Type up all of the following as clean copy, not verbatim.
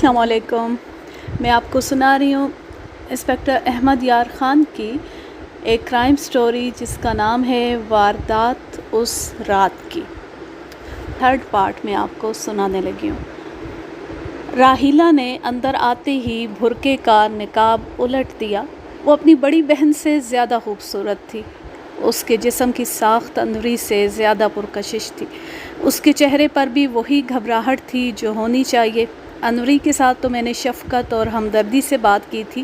السلام علیکم۔ میں آپ کو سنا رہی ہوں انسپکٹر احمد یار خان کی ایک کرائم سٹوری جس کا نام ہے واردات اس رات کی۔ تھرڈ پارٹ میں آپ کو سنانے لگی ہوں۔ راحیلہ نے اندر آتے ہی بھرکے کا نقاب الٹ دیا۔ وہ اپنی بڑی بہن سے زیادہ خوبصورت تھی۔ اس کے جسم کی ساخت انوری سے زیادہ پرکشش تھی۔ اس کے چہرے پر بھی وہی گھبراہٹ تھی جو ہونی چاہیے۔ انوری کے ساتھ تو میں نے شفقت اور ہمدردی سے بات کی تھی،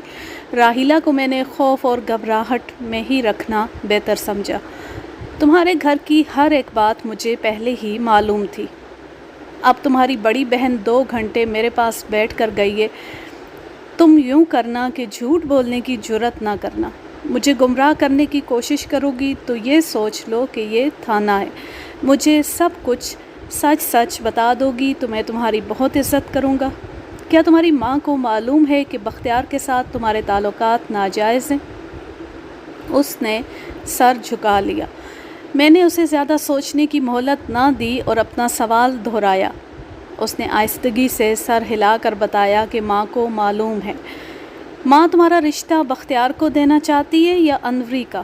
راحیلہ کو میں نے خوف اور گھبراہٹ میں ہی رکھنا بہتر سمجھا۔ تمہارے گھر کی ہر ایک بات مجھے پہلے ہی معلوم تھی۔ اب تمہاری بڑی بہن 2 گھنٹے میرے پاس بیٹھ کر گئی ہے۔ تم یوں کرنا کہ جھوٹ بولنے کی جرات نہ کرنا۔ مجھے گمراہ کرنے کی کوشش کرو گی تو یہ سوچ لو کہ یہ تھانہ ہے۔ مجھے سب کچھ سچ سچ بتا دو گی تو میں تمہاری بہت عزت کروں گا۔ کیا تمہاری ماں کو معلوم ہے کہ بختیار کے ساتھ تمہارے تعلقات ناجائز ہیں؟ اس نے سر جھکا لیا۔ میں نے اسے زیادہ سوچنے کی مہلت نہ دی اور اپنا سوال دہرایا۔ اس نے آہستگی سے سر ہلا کر بتایا کہ ماں کو معلوم ہے۔ ماں تمہارا رشتہ بختیار کو دینا چاہتی ہے یا انوری کا؟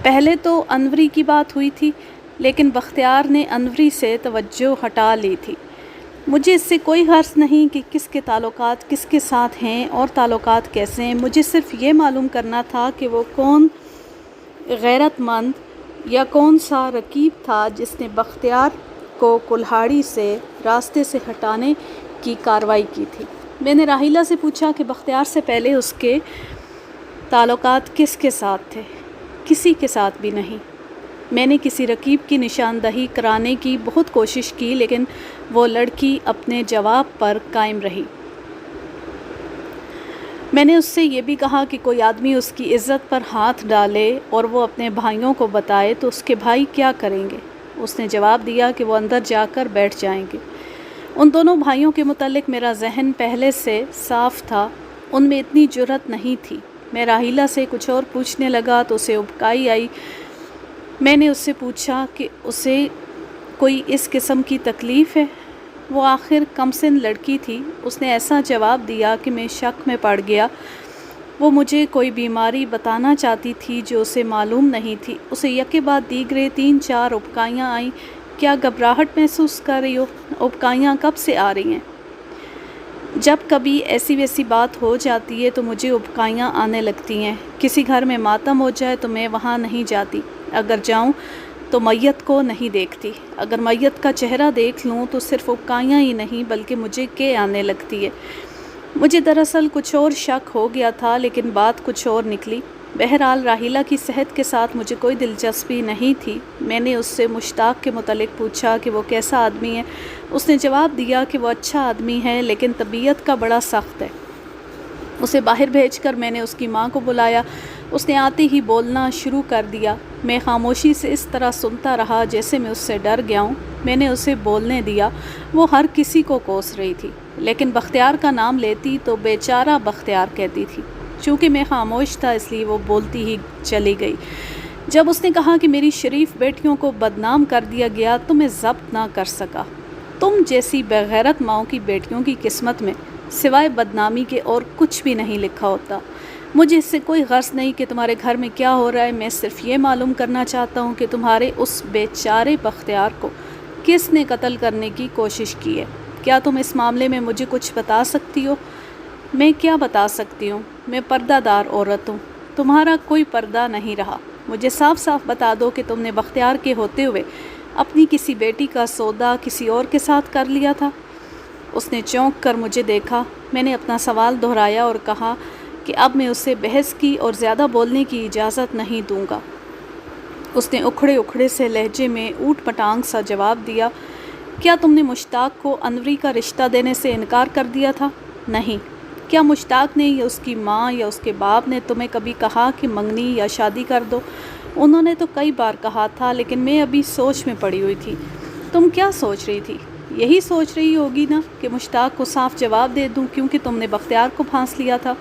پہلے تو انوری کی بات ہوئی تھی، لیکن بختیار نے انوری سے توجہ ہٹا لی تھی۔ مجھے اس سے کوئی غرض نہیں کہ کس کے تعلقات کس کے ساتھ ہیں اور تعلقات کیسے ہیں۔ مجھے صرف یہ معلوم کرنا تھا کہ وہ کون غیرت مند یا کون سا رقیب تھا جس نے بختیار کو کلہاڑی سے راستے سے ہٹانے کی کارروائی کی تھی۔ میں نے راحیلہ سے پوچھا کہ بختیار سے پہلے اس کے تعلقات کس کے ساتھ تھے؟ کسی کے ساتھ بھی نہیں۔ میں نے کسی رقیب کی نشاندہی کرانے کی بہت کوشش کی، لیکن وہ لڑکی اپنے جواب پر قائم رہی۔ میں نے اس سے یہ بھی کہا کہ کوئی آدمی اس کی عزت پر ہاتھ ڈالے اور وہ اپنے بھائیوں کو بتائے تو اس کے بھائی کیا کریں گے؟ اس نے جواب دیا کہ وہ اندر جا کر بیٹھ جائیں گے۔ ان دونوں بھائیوں کے متعلق میرا ذہن پہلے سے صاف تھا، ان میں اتنی جرأت نہیں تھی۔ میں راحیلہ سے کچھ اور پوچھنے لگا تو اسے ابکائی آئی۔ میں نے اس سے پوچھا کہ اسے کوئی اس قسم کی تکلیف ہے؟ وہ آخر کمسن لڑکی تھی۔ اس نے ایسا جواب دیا کہ میں شک میں پڑ گیا۔ وہ مجھے کوئی بیماری بتانا چاہتی تھی جو اسے معلوم نہیں تھی۔ اسے یکے بعد دیگرے 3-4 ابکائیاں آئیں۔ کیا گھبراہٹ محسوس کر رہی ہو؟ ابکائیاں کب سے آ رہی ہیں؟ جب کبھی ایسی ویسی بات ہو جاتی ہے تو مجھے ابکائیاں آنے لگتی ہیں۔ کسی گھر میں ماتم ہو جائے تو میں وہاں نہیں جاتی۔ اگر جاؤں تو میت کو نہیں دیکھتی۔ اگر میت کا چہرہ دیکھ لوں تو صرف ابکائیاں ہی نہیں بلکہ مجھے کے آنے لگتی ہے۔ مجھے دراصل کچھ اور شک ہو گیا تھا، لیکن بات کچھ اور نکلی۔ بہرحال راحیلہ کی صحت کے ساتھ مجھے کوئی دلچسپی نہیں تھی۔ میں نے اس سے مشتاق کے متعلق پوچھا کہ وہ کیسا آدمی ہے۔ اس نے جواب دیا کہ وہ اچھا آدمی ہے لیکن طبیعت کا بڑا سخت ہے۔ اسے باہر بھیج کر میں نے اس کی ماں کو بلایا۔ اس نے آتے ہی بولنا شروع کر دیا۔ میں خاموشی سے اس طرح سنتا رہا جیسے میں اس سے ڈر گیا ہوں۔ میں نے اسے بولنے دیا۔ وہ ہر کسی کو کوس رہی تھی، لیکن بختیار کا نام لیتی تو بیچارہ بختیار کہتی تھی۔ چونکہ میں خاموش تھا اس لیے وہ بولتی ہی چلی گئی۔ جب اس نے کہا کہ میری شریف بیٹیوں کو بدنام کر دیا گیا تو میں ضبط نہ کر سکا۔ تم جیسی بغیرت ماؤں کی بیٹیوں کی قسمت میں سوائے بدنامی کے اور کچھ بھی نہیں لکھا ہوتا۔ مجھے اس سے کوئی غرض نہیں کہ تمہارے گھر میں کیا ہو رہا ہے۔ میں صرف یہ معلوم کرنا چاہتا ہوں کہ تمہارے اس بیچارے بختیار کو کس نے قتل کرنے کی کوشش کی ہے۔ کیا تم اس معاملے میں مجھے کچھ بتا سکتی ہو؟ میں کیا بتا سکتی ہوں؟ میں پردہ دار عورت ہوں۔ تمہارا کوئی پردہ نہیں رہا۔ مجھے صاف صاف بتا دو کہ تم نے بختیار کے ہوتے ہوئے اپنی کسی بیٹی کا سودا کسی اور کے ساتھ کر لیا تھا؟ اس نے چونک کر مجھے دیکھا۔ میں نے اپنا سوال دہرایا اور کہا کہ اب میں اس سے بحث کی اور زیادہ بولنے کی اجازت نہیں دوں گا۔ اس نے اکھڑے اکھڑے سے لہجے میں اوٹ پٹانگ سا جواب دیا۔ کیا تم نے مشتاق کو انوری کا رشتہ دینے سے انکار کر دیا تھا؟ نہیں۔ کیا مشتاق نے یا اس کی ماں یا اس کے باپ نے تمہیں کبھی کہا کہ منگنی یا شادی کر دو؟ انہوں نے تو کئی بار کہا تھا، لیکن میں ابھی سوچ میں پڑی ہوئی تھی۔ تم کیا سوچ رہی تھی؟ یہی سوچ رہی ہوگی نا کہ مشتاق کو صاف جواب دے دوں کیونکہ تم نے بختیار کو پھانس لیا تھا۔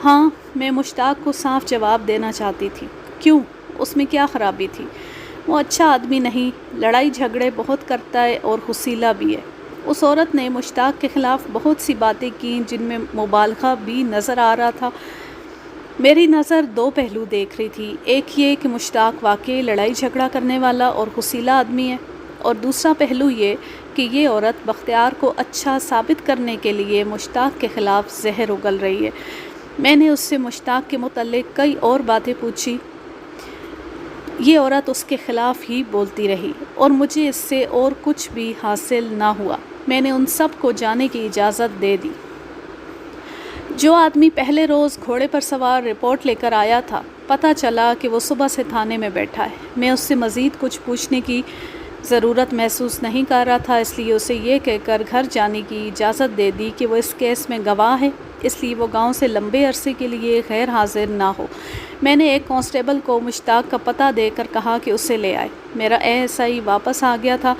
ہاں، میں مشتاق کو صاف جواب دینا چاہتی تھی۔ کیوں؟ اس میں کیا خرابی تھی؟ وہ اچھا آدمی نہیں، لڑائی جھگڑے بہت کرتا ہے اور حسیلہ بھی ہے۔ اس عورت نے مشتاق کے خلاف بہت سی باتیں کیں جن میں مبالغہ بھی نظر آ رہا تھا۔ میری نظر دو پہلو دیکھ رہی تھی، ایک یہ کہ مشتاق واقعی لڑائی جھگڑا کرنے والا اور غصیلا آدمی ہے، اور دوسرا پہلو یہ کہ یہ عورت بختیار کو اچھا ثابت کرنے کے لیے مشتاق کے خلاف زہر اگل رہی ہے۔ میں نے اس سے مشتاق کے متعلق کئی اور باتیں پوچھی۔ یہ عورت اس کے خلاف ہی بولتی رہی اور مجھے اس سے اور کچھ بھی حاصل نہ ہوا۔ میں نے ان سب کو جانے کی اجازت دے دی۔ جو آدمی پہلے روز گھوڑے پر سوار رپورٹ لے کر آیا تھا، پتہ چلا کہ وہ صبح سے تھانے میں بیٹھا ہے۔ میں اس سے مزید کچھ پوچھنے کی ضرورت محسوس نہیں کر رہا تھا، اس لیے اسے یہ کہہ کر گھر جانے کی اجازت دے دی کہ وہ اس کیس میں گواہ ہے، اس لیے وہ گاؤں سے لمبے عرصے کے لیے غیر حاضر نہ ہو۔ میں نے ایک کانسٹیبل کو مشتاق کا پتہ دے کر کہا کہ اسے لے آئے۔ میرا ASI واپس آ گیا تھا۔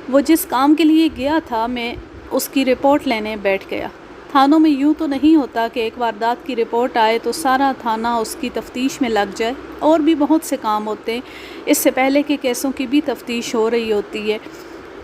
وہ جس کام کے لیے گیا تھا میں اس کی رپورٹ لینے بیٹھ گیا۔ تھانوں میں یوں تو نہیں ہوتا کہ ایک واردات کی رپورٹ آئے تو سارا تھانہ اس کی تفتیش میں لگ جائے، اور بھی بہت سے کام ہوتے ہیں، اس سے پہلے کہ کیسوں کی بھی تفتیش ہو رہی ہوتی ہے۔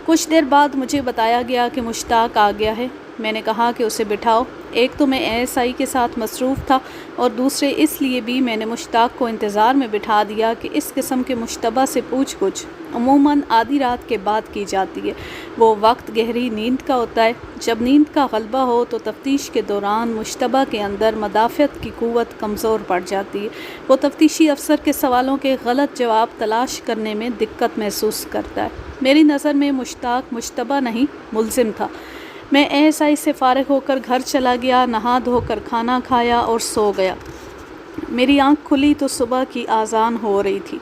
کچھ دیر بعد مجھے بتایا گیا کہ مشتاق آ گیا ہے۔ میں نے کہا کہ اسے بٹھاؤ۔ ایک تو میں ASI کے ساتھ مصروف تھا، اور دوسرے اس لیے بھی میں نے مشتاق کو انتظار میں بٹھا دیا کہ اس قسم کے مشتبہ سے پوچھ گچھ عموماً آدھی رات کے بعد کی جاتی ہے۔ وہ وقت گہری نیند کا ہوتا ہے۔ جب نیند کا غلبہ ہو تو تفتیش کے دوران مشتبہ کے اندر مدافعت کی قوت کمزور پڑ جاتی ہے۔ وہ تفتیشی افسر کے سوالوں کے غلط جواب تلاش کرنے میں دقت محسوس کرتا ہے۔ میری نظر میں مشتاق مشتبہ نہیں، ملزم تھا۔ میں ASI سے فارغ ہو کر گھر چلا گیا، نہا دھو کر کھانا کھایا اور سو گیا۔ میری آنکھ کھلی تو صبح کی آذان ہو رہی تھی۔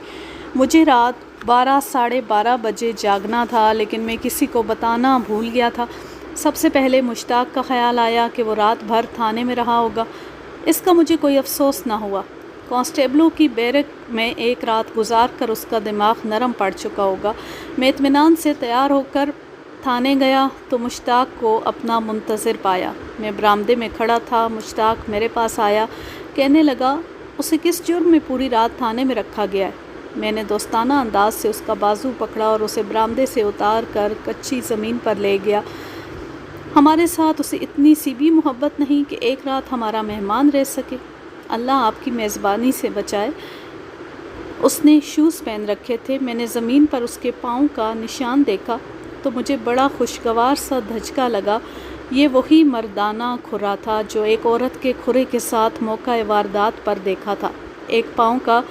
مجھے رات 12 ساڑھے 12 بجے جاگنا تھا، لیکن میں کسی کو بتانا بھول گیا تھا۔ سب سے پہلے مشتاق کا خیال آیا کہ وہ رات بھر تھانے میں رہا ہوگا۔ اس کا مجھے کوئی افسوس نہ ہوا۔ کانسٹیبلوں کی بیرک میں ایک رات گزار کر اس کا دماغ نرم پڑ چکا ہوگا۔ میں اطمینان سے تیار ہو کر تھانے گیا تو مشتاق کو اپنا منتظر پایا۔ میں برآمدے میں کھڑا تھا۔ مشتاق میرے پاس آیا، کہنے لگا اسے کس جرم میں پوری رات تھانے میں رکھا گیا ہے؟ میں نے دوستانہ انداز سے اس کا بازو پکڑا اور اسے برآمدے سے اتار کر کچی زمین پر لے گیا۔ ہمارے ساتھ اسے اتنی سی بھی محبت نہیں کہ ایک رات ہمارا مہمان رہ سکے؟ اللہ آپ کی میزبانی سے بچائے۔ اس نے شوز پہن رکھے تھے۔ میں نے زمین پر اس کے پاؤں کا نشان دیکھا تو مجھے بڑا خوشگوار سا دھچکا لگا۔ یہ وہی مردانہ کھرا تھا جو ایک عورت کے کھرے کے ساتھ موقع واردات پر دیکھا تھا۔ ایک پاؤں کا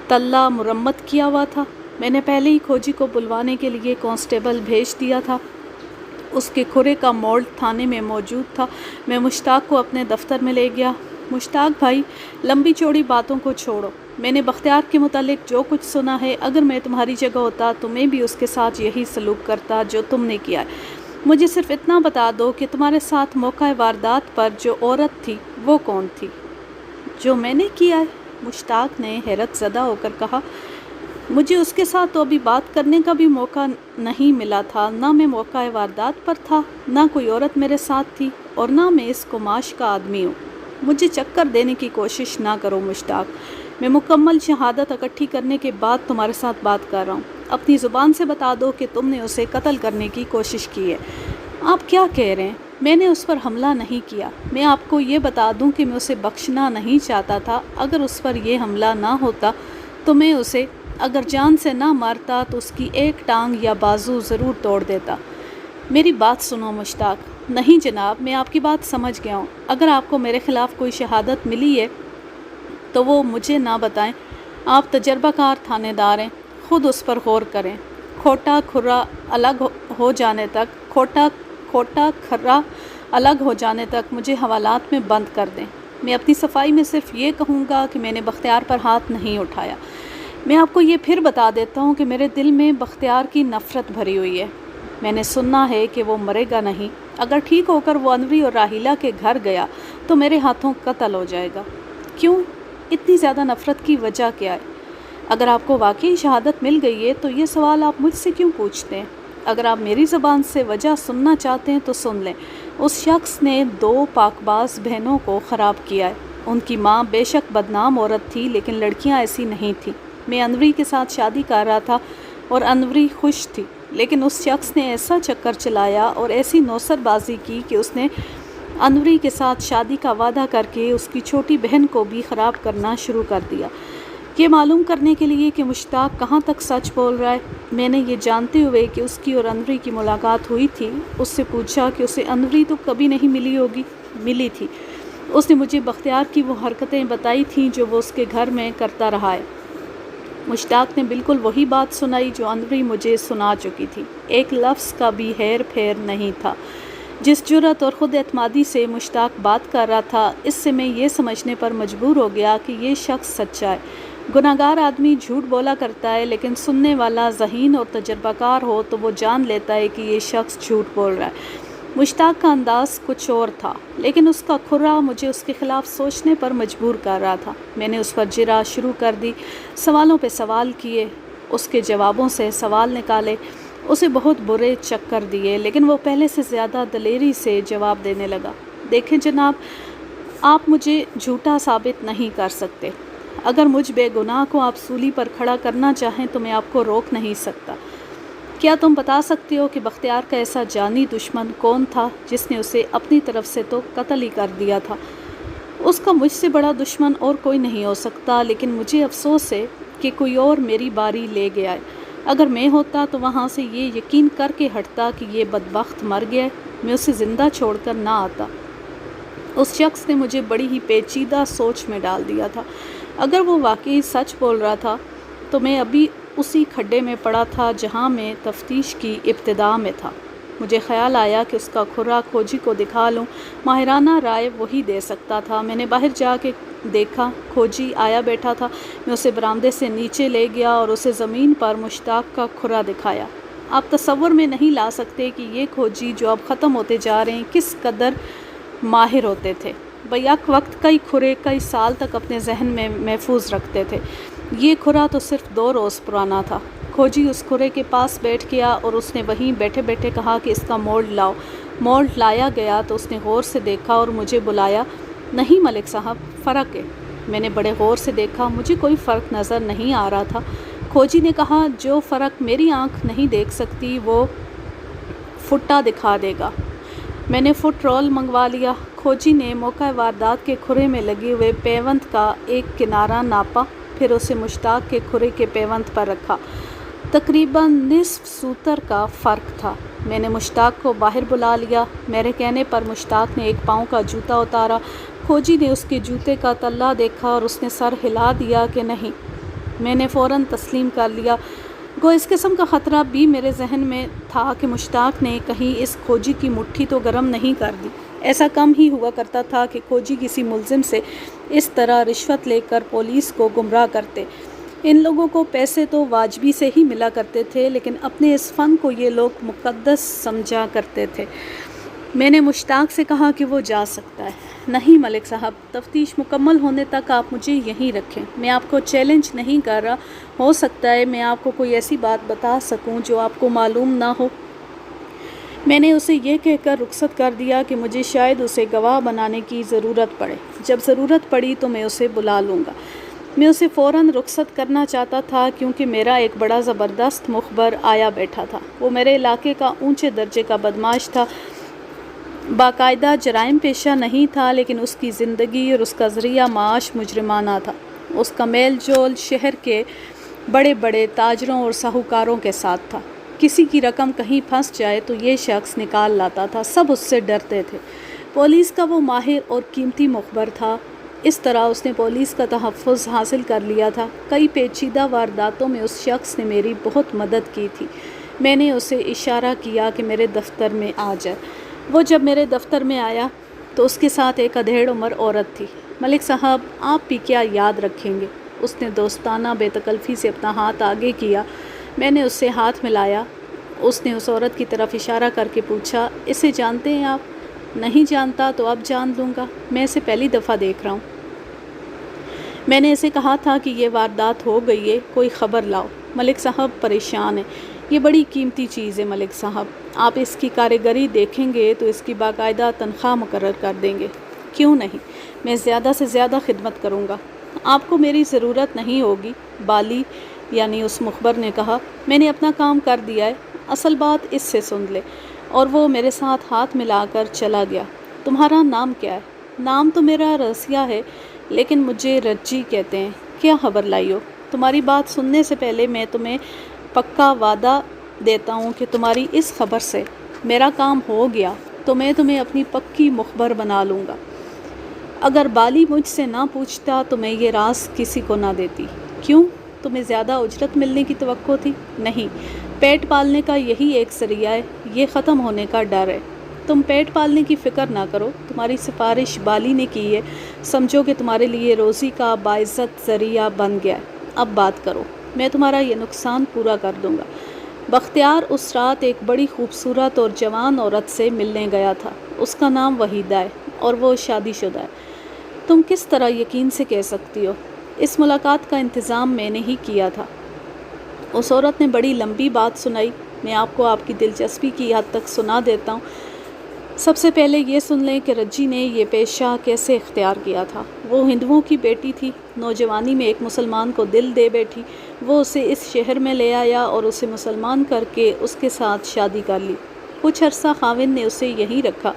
تلہ مرمت کیا ہوا تھا۔ میں نے پہلے ہی کھوجی کو بلوانے کے لیے کانسٹیبل بھیج دیا تھا۔ اس کے کھرے کا مولڈ تھانے میں موجود تھا۔ میں مشتاق کو اپنے دفتر میں لے گیا۔ مشتاق بھائی، لمبی چوڑی باتوں کو چھوڑو۔ میں نے بختیار کے متعلق جو کچھ سنا ہے، اگر میں تمہاری جگہ ہوتا تو میں بھی اس کے ساتھ یہی سلوک کرتا جو تم نے کیا ہے۔ مجھے صرف اتنا بتا دو کہ تمہارے ساتھ موقع واردات پر جو عورت تھی وہ کون تھی؟ جو میں نے کیا ہے؟ مشتاق نے حیرت زدہ ہو کر کہا۔ مجھے اس کے ساتھ تو ابھی بات کرنے کا بھی موقع نہیں ملا تھا۔ نہ میں موقع واردات پر تھا، نہ کوئی عورت میرے ساتھ تھی، اور نہ میں اس کماش کا آدمی ہوں۔ مجھے چکر دینے کی کوشش نہ کرو مشتاق۔ میں مکمل شہادت اکٹھی کرنے کے بعد تمہارے ساتھ بات کر رہا ہوں۔ اپنی زبان سے بتا دو کہ تم نے اسے قتل کرنے کی کوشش کی ہے۔ آپ کیا کہہ رہے ہیں؟ میں نے اس پر حملہ نہیں کیا۔ میں آپ کو یہ بتا دوں کہ میں اسے بخشنا نہیں چاہتا تھا۔ اگر اس پر یہ حملہ نہ ہوتا تو میں اسے اگر جان سے نہ مارتا تو اس کی ایک ٹانگ یا بازو ضرور توڑ دیتا۔ میری بات سنو مشتاق۔ نہیں جناب، میں آپ کی بات سمجھ گیا ہوں۔ اگر آپ کو میرے خلاف کوئی شہادت ملی ہے تو وہ مجھے نہ بتائیں۔ آپ تجربہ کار تھانے دار ہیں، خود اس پر غور کریں۔ کھوٹا کھرا الگ ہو جانے تک مجھے حوالات میں بند کر دیں۔ میں اپنی صفائی میں صرف یہ کہوں گا کہ میں نے بختیار پر ہاتھ نہیں اٹھایا۔ میں آپ کو یہ پھر بتا دیتا ہوں کہ میرے دل میں بختیار کی نفرت بھری ہوئی ہے۔ میں نے سنا ہے کہ وہ مرے گا نہیں۔ اگر ٹھیک ہو کر وہ انوری اور راحیلہ کے گھر گیا تو میرے ہاتھوں قتل ہو جائے گا۔ کیوں؟ اتنی زیادہ نفرت کی وجہ کیا ہے؟ اگر آپ کو واقعی شہادت مل گئی ہے تو یہ سوال آپ مجھ سے کیوں پوچھتے ہیں؟ اگر آپ میری زبان سے وجہ سننا چاہتے ہیں تو سن لیں۔ اس شخص نے 2 پاکباز بہنوں کو خراب کیا ہے۔ ان کی ماں بے شک بدنام عورت تھی، لیکن لڑکیاں ایسی نہیں تھیں۔ میں انوری کے ساتھ شادی کر رہا تھا اور انوری خوش تھی۔ لیکن اس شخص نے ایسا چکر چلایا اور ایسی نوسر بازی کی کہ اس نے انوری کے ساتھ شادی کا وعدہ کر کے اس کی چھوٹی بہن کو بھی خراب کرنا شروع کر دیا۔ یہ معلوم کرنے کے لیے کہ مشتاق کہاں تک سچ بول رہا ہے، میں نے یہ جانتے ہوئے کہ اس کی اور انوری کی ملاقات ہوئی تھی، اس سے پوچھا کہ اسے انوری تو کبھی نہیں ملی تھی۔ اس نے مجھے بختیار کی وہ حرکتیں بتائی تھیں جو وہ اس کے گھر میں کرتا رہا ہے۔ مشتاق نے بالکل وہی بات سنائی جو انوری مجھے سنا چکی تھی، ایک لفظ کا بھی ہیر پھیر نہیں تھا۔ جس جرأت اور خود اعتمادی سے مشتاق بات کر رہا تھا، اس سے میں یہ سمجھنے پر مجبور ہو گیا کہ یہ شخص سچا ہے۔ گناہگار آدمی جھوٹ بولا کرتا ہے، لیکن سننے والا ذہین اور تجربہ کار ہو تو وہ جان لیتا ہے کہ یہ شخص جھوٹ بول رہا ہے۔ مشتاق کا انداز کچھ اور تھا، لیکن اس کا کھرا مجھے اس کے خلاف سوچنے پر مجبور کر رہا تھا۔ میں نے اس پر جرا شروع کر دی، سوالوں پہ سوال کیے، اس کے جوابوں سے سوال نکالے، اسے بہت برے چکر دیے، لیکن وہ پہلے سے زیادہ دلیری سے جواب دینے لگا۔ دیکھیں جناب، آپ مجھے جھوٹا ثابت نہیں کر سکتے۔ اگر مجھ بے گناہ کو آپ سولی پر کھڑا کرنا چاہیں تو میں آپ کو روک نہیں سکتا۔ کیا تم بتا سکتے ہو کہ بختیار کا ایسا جانی دشمن کون تھا جس نے اسے اپنی طرف سے تو قتل ہی کر دیا تھا؟ اس کا مجھ سے بڑا دشمن اور کوئی نہیں ہو سکتا، لیکن مجھے افسوس ہے کہ کوئی اور میری باری لے گیا ہے۔ اگر میں ہوتا تو وہاں سے یہ یقین کر کے ہٹتا کہ یہ بدبخت مر گیا ہے، میں اسے زندہ چھوڑ کر نہ آتا۔ اس شخص نے مجھے بڑی ہی پیچیدہ سوچ میں ڈال دیا تھا۔ اگر وہ واقعی سچ بول رہا تھا تو میں ابھی اسی کھڈے میں پڑا تھا جہاں میں تفتیش کی ابتدا میں تھا۔ مجھے خیال آیا کہ اس کا کھرا کھوجی کو دکھا لوں، ماہرانہ رائے وہی دے سکتا تھا۔ میں نے باہر جا کے دیکھا، کھوجی آیا بیٹھا تھا۔ میں اسے برآمدے سے نیچے لے گیا اور اسے زمین پر مشتاق کا کھرا دکھایا۔ آپ تصور میں نہیں لا سکتے کہ یہ کھوجی جو اب ختم ہوتے جا رہے ہیں کس قدر ماہر ہوتے تھے۔ بیک وقت کئی کھرے کئی سال تک اپنے ذہن میں محفوظ رکھتے تھے۔ یہ کھرا تو صرف 2 روز پرانا تھا۔ کھوجی اس کھرے کے پاس بیٹھ گیا اور اس نے وہیں بیٹھے بیٹھے کہا کہ اس کا مولڈ لاؤ۔ مولڈ لایا گیا تو اس نے غور سے دیکھا اور مجھے بلایا۔ نہیں ملک صاحب، فرق ہے۔ میں نے بڑے غور سے دیکھا، مجھے کوئی فرق نظر نہیں آ رہا تھا۔ کھوجی نے کہا، جو فرق میری آنکھ نہیں دیکھ سکتی وہ فٹا دکھا دے گا۔ میں نے فٹ رول منگوا لیا۔ کھوجی نے موقع واردات کے کھرے میں لگے ہوئے پیوند کا ایک کنارہ ناپا، پھر اسے مشتاق کے کھرے کے پیوند پر رکھا۔ تقریباً نصف سوتر کا فرق تھا۔ میں نے مشتاق کو باہر بلا لیا۔ میرے کہنے پر مشتاق نے ایک پاؤں کا جوتا اتارا۔ کھوجی نے اس کے جوتے کا تلہ دیکھا اور اس نے سر ہلا دیا کہ نہیں۔ میں نے فوراً تسلیم کر لیا۔ گو اس قسم کا خطرہ بھی میرے ذہن میں تھا کہ مشتاق نے کہیں اس کھوجی کی مٹھی تو گرم نہیں کر دی۔ ایسا کم ہی ہوا کرتا تھا کہ کھوجی کسی ملزم سے اس طرح رشوت لے کر پولیس کو گمراہ کرتے۔ ان لوگوں کو پیسے تو واجبی سے ہی ملا کرتے تھے، لیکن اپنے اس فن کو یہ لوگ مقدس سمجھا کرتے تھے۔ میں نے مشتاق سے کہا کہ وہ جا سکتا ہے۔ نہیں ملک صاحب، تفتیش مکمل ہونے تک آپ مجھے یہیں رکھیں۔ میں آپ کو چیلنج نہیں کر رہا، ہو سکتا ہے میں آپ کو کوئی ایسی بات بتا سکوں جو آپ کو معلوم نہ ہو۔ میں نے اسے یہ کہہ کر رخصت کر دیا کہ مجھے شاید اسے گواہ بنانے کی ضرورت پڑے۔ جب ضرورت پڑی تو میں اسے بلا لوں گا۔ میں اسے فوراً رخصت کرنا چاہتا تھا کیونکہ میرا ایک بڑا زبردست مخبر آیا بیٹھا تھا۔ وہ میرے علاقے کا اونچے درجے کا بدماش تھا، باقاعدہ جرائم پیشہ نہیں تھا، لیکن اس کی زندگی اور اس کا ذریعہ معاش مجرمانہ تھا۔ اس کا میل جول شہر کے بڑے بڑے تاجروں اور ساہوکاروں کے ساتھ تھا۔ کسی کی رقم کہیں پھنس جائے تو یہ شخص نکال لاتا تھا، سب اس سے ڈرتے تھے۔ پولیس کا وہ ماہر اور قیمتی مخبر تھا۔ اس طرح اس نے پولیس کا تحفظ حاصل کر لیا تھا۔ کئی پیچیدہ وارداتوں میں اس شخص نے میری بہت مدد کی تھی۔ میں نے اسے اشارہ کیا کہ میرے دفتر میں آ جائے۔ وہ جب میرے دفتر میں آیا تو اس کے ساتھ ایک ادھیڑ عمر عورت تھی۔ ملک صاحب، آپ بھی کیا یاد رکھیں گے؟ اس نے دوستانہ بے تکلفی سے اپنا ہاتھ آگے کیا۔ میں نے اس سے ہاتھ ملایا۔ اس نے اس عورت کی طرف اشارہ کر کے پوچھا، اسے جانتے ہیں آپ؟ نہیں جانتا تو اب جان لوں گا، میں اسے پہلی دفعہ دیکھ رہا ہوں۔ میں نے اسے کہا تھا کہ یہ واردات ہو گئی ہے، کوئی خبر لاؤ۔ ملک صاحب پریشان ہیں، یہ بڑی قیمتی چیز ہے ملک صاحب، آپ اس کی کاریگری دیکھیں گے تو اس کی باقاعدہ تنخواہ مقرر کر دیں گے۔ کیوں نہیں، میں زیادہ سے زیادہ خدمت کروں گا۔ آپ کو میری ضرورت نہیں ہوگی، بالی یعنی اس مخبر نے کہا، میں نے اپنا کام کر دیا ہے۔ اصل بات اس سے سن لے۔ اور وہ میرے ساتھ ہاتھ ملا کر چلا گیا۔ تمہارا نام کیا ہے؟ نام تو میرا رسیہ ہے، لیکن مجھے رجی کہتے ہیں۔ کیا خبر لائی ہو؟ تمہاری بات سننے سے پہلے میں تمہیں پکا وعدہ دیتا ہوں کہ تمہاری اس خبر سے میرا کام ہو گیا تو میں تمہیں اپنی پکی مخبر بنا لوں گا۔ اگر بالی مجھ سے نہ پوچھتا تو میں یہ راز کسی کو نہ دیتی۔ کیوں؟ تمہیں زیادہ اجرت ملنے کی توقع تھی؟ نہیں، پیٹ پالنے کا یہی ایک ذریعہ ہے، یہ ختم ہونے کا ڈر ہے۔ تم پیٹ پالنے کی فکر نہ کرو، تمہاری سفارش بالی نے کی ہے، سمجھو کہ تمہارے لیے روزی کا باعزت ذریعہ بن گیا ہے۔ اب بات کرو، میں تمہارا یہ نقصان پورا کر دوں گا۔ بختیار اس رات ایک بڑی خوبصورت اور جوان عورت سے ملنے گیا تھا۔ اس کا نام وحیدہ ہے اور وہ شادی شدہ ہے۔ تم کس طرح یقین سے کہہ سکتی ہو؟ اس ملاقات کا انتظام میں نے ہی کیا تھا۔ اس عورت نے بڑی لمبی بات سنائی۔ میں آپ کو آپ کی دلچسپی کی حد تک سنا دیتا ہوں۔ سب سے پہلے یہ سن لیں کہ رجی نے یہ پیشہ کیسے اختیار کیا تھا۔ وہ ہندوؤں کی بیٹی تھی، نوجوانی میں ایک مسلمان کو دل دے بیٹھی۔ وہ اسے اس شہر میں لے آیا اور اسے مسلمان کر کے اس کے ساتھ شادی کر لی۔ کچھ عرصہ خاوند نے اسے یہیں رکھا۔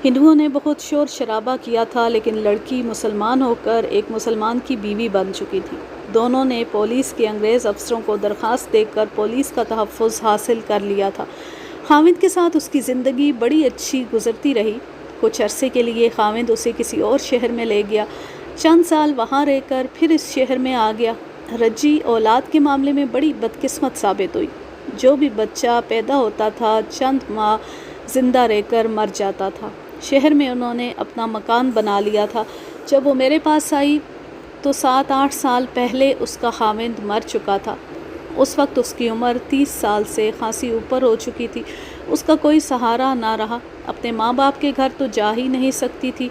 ہندوؤں نے بہت شور شرابہ کیا تھا، لیکن لڑکی مسلمان ہو کر ایک مسلمان کی بیوی بن چکی تھی۔ دونوں نے پولیس کے انگریز افسروں کو درخواست دے کر پولیس کا تحفظ حاصل کر لیا تھا۔ خاوند کے ساتھ اس کی زندگی بڑی اچھی گزرتی رہی۔ کچھ عرصے کے لیے خاوند اسے کسی اور شہر میں لے گیا۔ چند سال وہاں رہ کر پھر اس شہر میں آ گیا۔ رجی اولاد کے معاملے میں بڑی بدقسمت ثابت ہوئی۔ جو بھی بچہ پیدا ہوتا تھا چند ماہ زندہ رہ کر مر جاتا تھا۔ شہر میں انہوں نے اپنا مکان بنا لیا تھا۔ جب وہ میرے پاس آئی تو 7-8 سال پہلے اس کا خاوند مر چکا تھا۔ اس وقت اس کی عمر 30 سال سے خاصی اوپر ہو چکی تھی۔ اس کا کوئی سہارا نہ رہا، اپنے ماں باپ کے گھر تو جا ہی نہیں سکتی تھی۔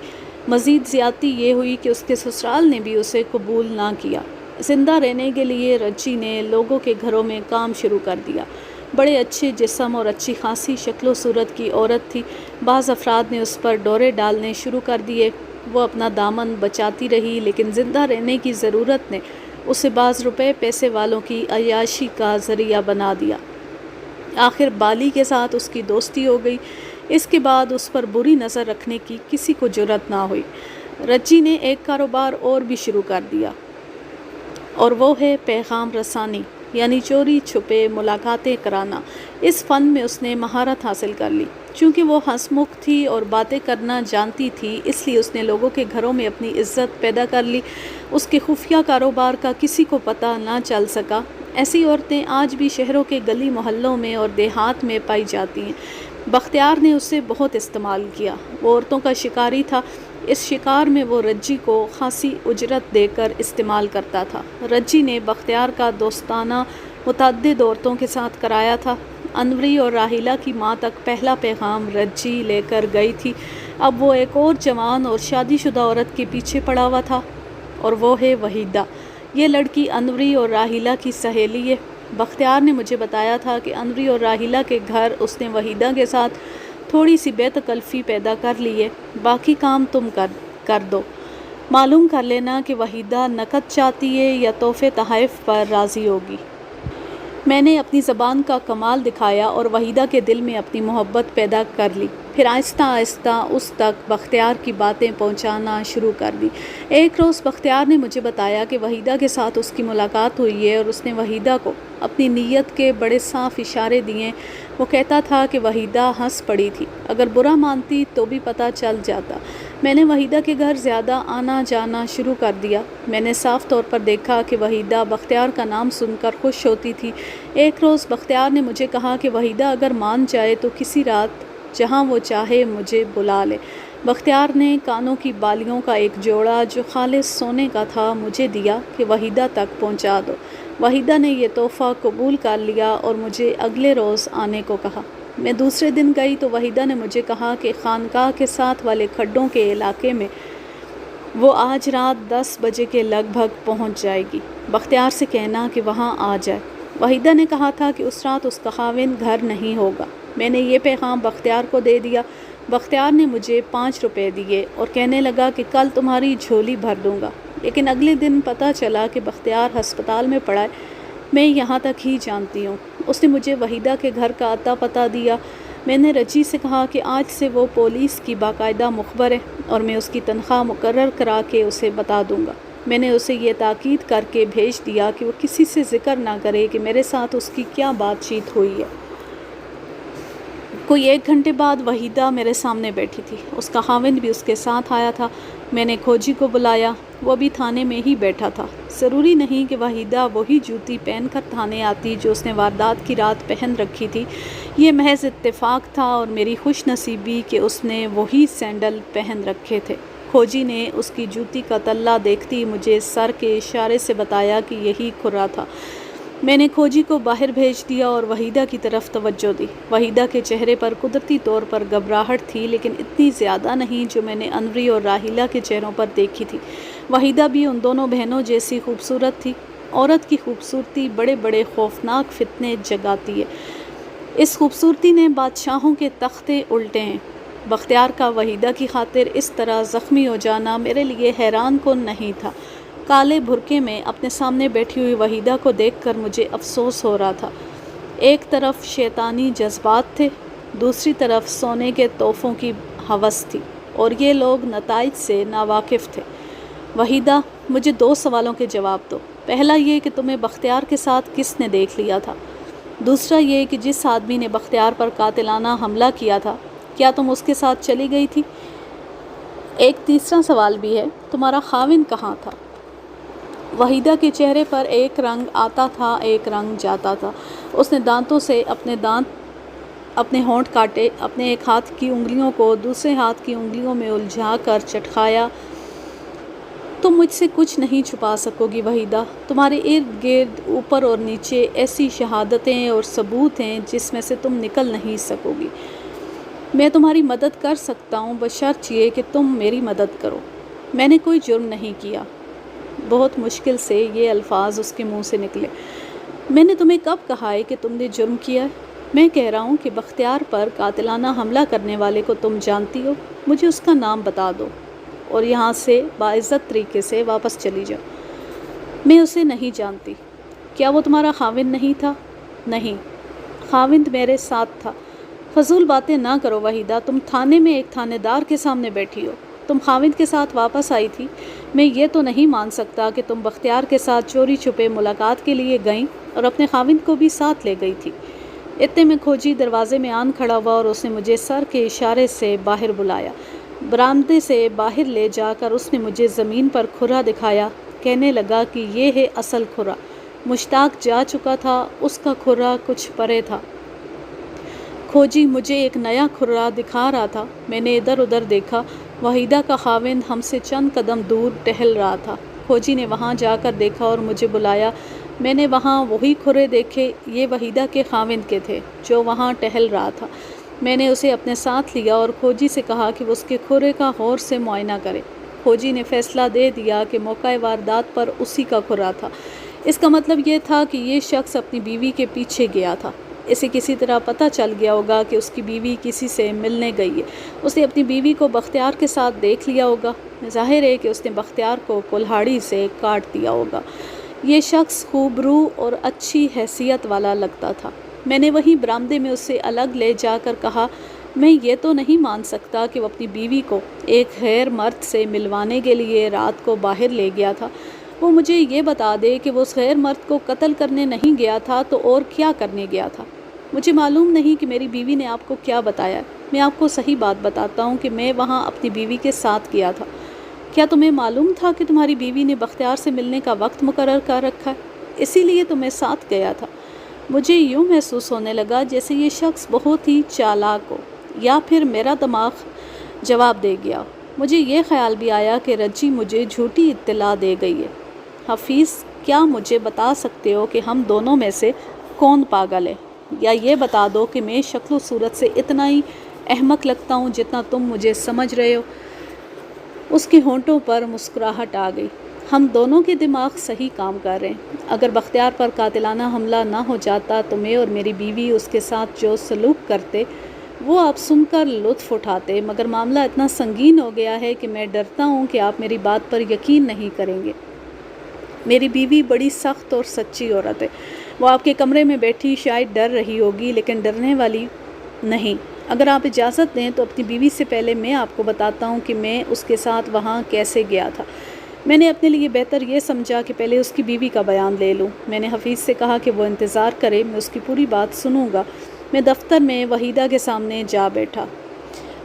مزید زیادتی یہ ہوئی کہ اس کے سسرال نے بھی اسے قبول نہ کیا۔ زندہ رہنے کے لیے رجی نے لوگوں کے گھروں میں کام شروع کر دیا۔ بڑے اچھے جسم اور اچھی خاصی شکل و صورت کی عورت تھی۔ بعض افراد نے اس پر ڈورے ڈالنے شروع کر دیے۔ وہ اپنا دامن بچاتی رہی، لیکن زندہ رہنے کی ضرورت نے اسے بعض روپے پیسے والوں کی عیاشی کا ذریعہ بنا دیا۔ آخر بالی کے ساتھ اس کی دوستی ہو گئی۔ اس کے بعد اس پر بری نظر رکھنے کی کسی کو جرأت نہ ہوئی۔ رجی نے ایک کاروبار اور بھی شروع کر دیا، اور وہ ہے پیغام رسانی، یعنی چوری چھپے ملاقاتیں کرانا۔ اس فن میں اس نے مہارت حاصل کر لی۔ چونکہ وہ ہنس مکھ تھی اور باتیں کرنا جانتی تھی، اس لیے اس نے لوگوں کے گھروں میں اپنی عزت پیدا کر لی۔ اس کے خفیہ کاروبار کا کسی کو پتہ نہ چل سکا۔ ایسی عورتیں آج بھی شہروں کے گلی محلوں میں اور دیہات میں پائی جاتی ہیں۔ بختیار نے اسے بہت استعمال کیا۔ وہ عورتوں کا شکاری تھا۔ اس شکار میں وہ رجی کو خاصی اجرت دے کر استعمال کرتا تھا۔ رجی نے بختیار کا دوستانہ متعدد عورتوں کے ساتھ کرایا تھا۔ انوری اور راحیلہ کی ماں تک پہلا پیغام رجی لے کر گئی تھی۔ اب وہ ایک اور جوان اور شادی شدہ عورت کے پیچھے پڑا ہوا تھا، اور وہ ہے وحیدہ۔ یہ لڑکی انوری اور راحیلہ کی سہیلی ہے۔ بختیار نے مجھے بتایا تھا کہ انوری اور راحیلہ کے گھر اس نے وحیدہ کے ساتھ تھوڑی سی بے تکلفی پیدا کر لی ہے۔ باقی کام تم کر دو۔ معلوم کر لینا کہ وحیدہ نقد چاہتی ہے یا تحفے تحائف پر راضی ہوگی۔ میں نے اپنی زبان کا کمال دکھایا اور وحیدہ کے دل میں اپنی محبت پیدا کر لی۔ پھر آہستہ آہستہ اس تک بختیار کی باتیں پہنچانا شروع کر دی۔ ایک روز بختیار نے مجھے بتایا کہ وحیدہ کے ساتھ اس کی ملاقات ہوئی ہے، اور اس نے وحیدہ کو اپنی نیت کے بڑے صاف اشارے دیے۔ وہ کہتا تھا کہ وحیدہ ہنس پڑی تھی، اگر برا مانتی تو بھی پتہ چل جاتا۔ میں نے وحیدہ کے گھر زیادہ آنا جانا شروع کر دیا۔ میں نے صاف طور پر دیکھا کہ وحیدہ بختیار کا نام سن کر خوش ہوتی تھی۔ ایک روز بختیار نے مجھے کہا کہ وحیدہ اگر مان جائے تو کسی رات جہاں وہ چاہے مجھے بلا لے۔ بختیار نے کانوں کی بالیوں کا ایک جوڑا جو خالص سونے کا تھا مجھے دیا کہ وحیدہ تک پہنچا دو۔ وحیدہ نے یہ تحفہ قبول کر لیا اور مجھے اگلے روز آنے کو کہا۔ میں دوسرے دن گئی تو وحیدہ نے مجھے کہا کہ خانقاہ کے ساتھ والے کھڈوں کے علاقے میں وہ آج رات 10 بجے کے لگ بھگ پہنچ جائے گی۔ بختیار سے کہنا کہ وہاں آ جائے۔ وحیدہ نے کہا تھا کہ اس رات اس کا خاوند گھر نہیں ہوگا۔ میں نے یہ پیغام بختیار کو دے دیا۔ بختیار نے مجھے 5 روپے دیے اور کہنے لگا کہ کل تمہاری جھولی بھر دوں گا، لیکن اگلے دن پتہ چلا کہ بختیار ہسپتال میں پڑا ہے۔ میں یہاں تک ہی جانتی ہوں۔ اس نے مجھے وحیدہ کے گھر کا اتا پتہ دیا۔ میں نے رجی سے کہا کہ آج سے وہ پولیس کی باقاعدہ مخبر ہے اور میں اس کی تنخواہ مقرر کرا کے اسے بتا دوں گا۔ میں نے اسے یہ تاکید کر کے بھیج دیا کہ وہ کسی سے ذکر نہ کرے کہ میرے ساتھ اس کی کیا بات چیت ہوئی ہے۔ کوئی 1 گھنٹے بعد وحیدہ میرے سامنے بیٹھی تھی۔ اس کا خاوند بھی اس کے ساتھ آیا تھا۔ میں نے کھوجی کو بلایا، وہ بھی تھانے میں ہی بیٹھا تھا۔ ضروری نہیں کہ وحیدہ وہی جوتی پہن کر تھانے آتی جو اس نے واردات کی رات پہن رکھی تھی۔ یہ محض اتفاق تھا اور میری خوش نصیبی کہ اس نے وہی سینڈل پہن رکھے تھے۔ کھوجی نے اس کی جوتی کا تلہ دیکھتی مجھے سر کے اشارے سے بتایا کہ یہی کھرا تھا۔ میں نے کھوجی کو باہر بھیج دیا اور وحیدہ کی طرف توجہ دی۔ وحیدہ کے چہرے پر قدرتی طور پر گھبراہٹ تھی، لیکن اتنی زیادہ نہیں جو میں نے انوری اور راحیلہ کے چہروں پر دیکھی تھی۔ وحیدہ بھی ان دونوں بہنوں جیسی خوبصورت تھی۔ عورت کی خوبصورتی بڑے بڑے خوفناک فتنے جگاتی ہے۔ اس خوبصورتی نے بادشاہوں کے تختے الٹے ہیں۔ بختیار کا وحیدہ کی خاطر اس طرح زخمی ہو جانا میرے لیے حیران کن نہیں تھا۔ کالے بھرکے میں اپنے سامنے بیٹھی ہوئی وحیدہ کو دیکھ کر مجھے افسوس ہو رہا تھا۔ ایک طرف شیطانی جذبات تھے، دوسری طرف سونے کے تحفوں کی ہوس تھی، اور یہ لوگ نتائج سے ناواقف تھے۔ وحیدہ، مجھے 2 سوالوں کے جواب دو۔ پہلا یہ کہ تمہیں بختیار کے ساتھ کس نے دیکھ لیا تھا؟ دوسرا یہ کہ جس آدمی نے بختیار پر قاتلانہ حملہ کیا تھا، کیا تم اس کے ساتھ چلی گئی تھی؟ ایک تیسرا سوال بھی ہے، تمہارا خاوند کہاں تھا؟ وحیدہ کے چہرے پر ایک رنگ آتا تھا، ایک رنگ جاتا تھا۔ اس نے دانتوں سے اپنے ہونٹ کاٹے، اپنے ایک ہاتھ کی انگلیوں کو دوسرے ہاتھ کی انگلیوں میں الجھا کر چٹکایا۔ تم مجھ سے کچھ نہیں چھپا سکو گی وحیدہ۔ تمہارے ارد گرد اوپر اور نیچے ایسی شہادتیں اور ثبوت ہیں جس میں سے تم نکل نہیں سکو گی۔ میں تمہاری مدد کر سکتا ہوں، بشرط یہ کہ تم میری مدد کرو۔ میں نے کوئی جرم نہیں کیا۔ بہت مشکل سے یہ الفاظ اس کے منہ سے نکلے۔ میں نے تمہیں کب کہا ہے کہ تم نے جرم کیا ہے؟ میں کہہ رہا ہوں کہ بختیار پر قاتلانہ حملہ کرنے والے کو تم جانتی ہو، مجھے اس کا نام بتا دو اور یہاں سے باعزت طریقے سے واپس چلی جاؤ۔ میں اسے نہیں جانتی۔ کیا وہ تمہارا خاوند نہیں تھا؟ نہیں، خاوند میرے ساتھ تھا۔ فضول باتیں نہ کرو وحیدہ، تم تھانے میں ایک تھانے دار کے سامنے بیٹھی ہو۔ تم خاوند کے ساتھ واپس آئی تھی۔ میں یہ تو نہیں مان سکتا کہ تم بختیار کے ساتھ چوری چھپے ملاقات کے لیے گئیں اور اپنے خاوند کو بھی ساتھ لے گئی تھی۔ اتنے میں کھوجی دروازے میں آن کھڑا ہوا اور اس نے مجھے سر کے اشارے سے باہر بلایا۔ برآمدے سے باہر لے جا کر اس نے مجھے زمین پر کھرا دکھایا، کہنے لگا کہ یہ ہے اصل کھرا۔ مشتاق جا چکا تھا، اس کا کھرا کچھ پرے تھا۔ کھوجی مجھے ایک نیا کھرا دکھا رہا تھا۔ میں نے ادھر ادھر دیکھا۔ وحیدہ کا خاوند ہم سے چند قدم دور ٹہل رہا تھا۔ کھوجی نے وہاں جا کر دیکھا اور مجھے بلایا۔ میں نے وہاں وہی کھرے دیکھے، یہ وحیدہ کے خاوند کے تھے جو وہاں ٹہل رہا تھا۔ میں نے اسے اپنے ساتھ لیا اور کھوجی سے کہا کہ وہ اس کے کھرے کا غور سے معائنہ کرے۔ کھوجی نے فیصلہ دے دیا کہ موقع واردات پر اسی کا کھرا تھا۔ اس کا مطلب یہ تھا کہ یہ شخص اپنی بیوی کے پیچھے گیا تھا۔ اسے کسی طرح پتہ چل گیا ہوگا کہ اس کی بیوی کسی سے ملنے گئی ہے۔ اس نے اپنی بیوی کو بختیار کے ساتھ دیکھ لیا ہوگا۔ ظاہر ہے کہ اس نے بختیار کو کلہاڑی سے کاٹ دیا ہوگا۔ یہ شخص خوب رو اور اچھی حیثیت والا لگتا تھا۔ میں نے وہیں برآمدے میں اسے الگ لے جا کر کہا، میں یہ تو نہیں مان سکتا کہ وہ اپنی بیوی کو ایک غیر مرد سے ملوانے کے لیے رات کو باہر لے گیا تھا۔ وہ مجھے یہ بتا دے کہ وہ اس غیر مرد کو قتل کرنے نہیں گیا تھا تو اور کیا کرنے گیا تھا۔ مجھے معلوم نہیں کہ میری بیوی نے آپ کو کیا بتایا ہے۔ میں آپ کو صحیح بات بتاتا ہوں کہ میں وہاں اپنی بیوی کے ساتھ گیا تھا۔ کیا تمہیں معلوم تھا کہ تمہاری بیوی نے بختیار سے ملنے کا وقت مقرر کر رکھا ہے؟ اسی لیے تو میں ساتھ گیا تھا۔ مجھے یوں محسوس ہونے لگا جیسے یہ شخص بہت ہی چالاک ہو، یا پھر میرا دماغ جواب دے گیا۔ مجھے یہ خیال بھی آیا کہ رجی مجھے جھوٹی اطلاع دے گئی ہے۔ حفیظ، کیا مجھے بتا سکتے ہو کہ ہم دونوں میں سے کون پاگل ہے؟ یا یہ بتا دو کہ میں شکل و صورت سے اتنا ہی احمق لگتا ہوں جتنا تم مجھے سمجھ رہے ہو؟ اس کے ہونٹوں پر مسکراہٹ آ گئی۔ ہم دونوں کے دماغ صحیح کام کر رہے ہیں۔ اگر بختیار پر قاتلانہ حملہ نہ ہو جاتا تو میں اور میری بیوی اس کے ساتھ جو سلوک کرتے وہ آپ سن کر لطف اٹھاتے، مگر معاملہ اتنا سنگین ہو گیا ہے کہ میں ڈرتا ہوں کہ آپ میری بات پر یقین نہیں کریں گے۔ میری بیوی بڑی سخت اور سچی عورت ہے۔ وہ آپ کے کمرے میں بیٹھی شاید ڈر رہی ہوگی، لیکن ڈرنے والی نہیں۔ اگر آپ اجازت دیں تو اپنی بیوی سے پہلے میں آپ کو بتاتا ہوں کہ میں اس کے ساتھ وہاں کیسے گیا تھا۔ میں نے اپنے لیے بہتر یہ سمجھا کہ پہلے اس کی بیوی کا بیان لے لوں۔ میں نے حفیظ سے کہا کہ وہ انتظار کرے، میں اس کی پوری بات سنوں گا۔ میں دفتر میں وحیدہ کے سامنے جا بیٹھا۔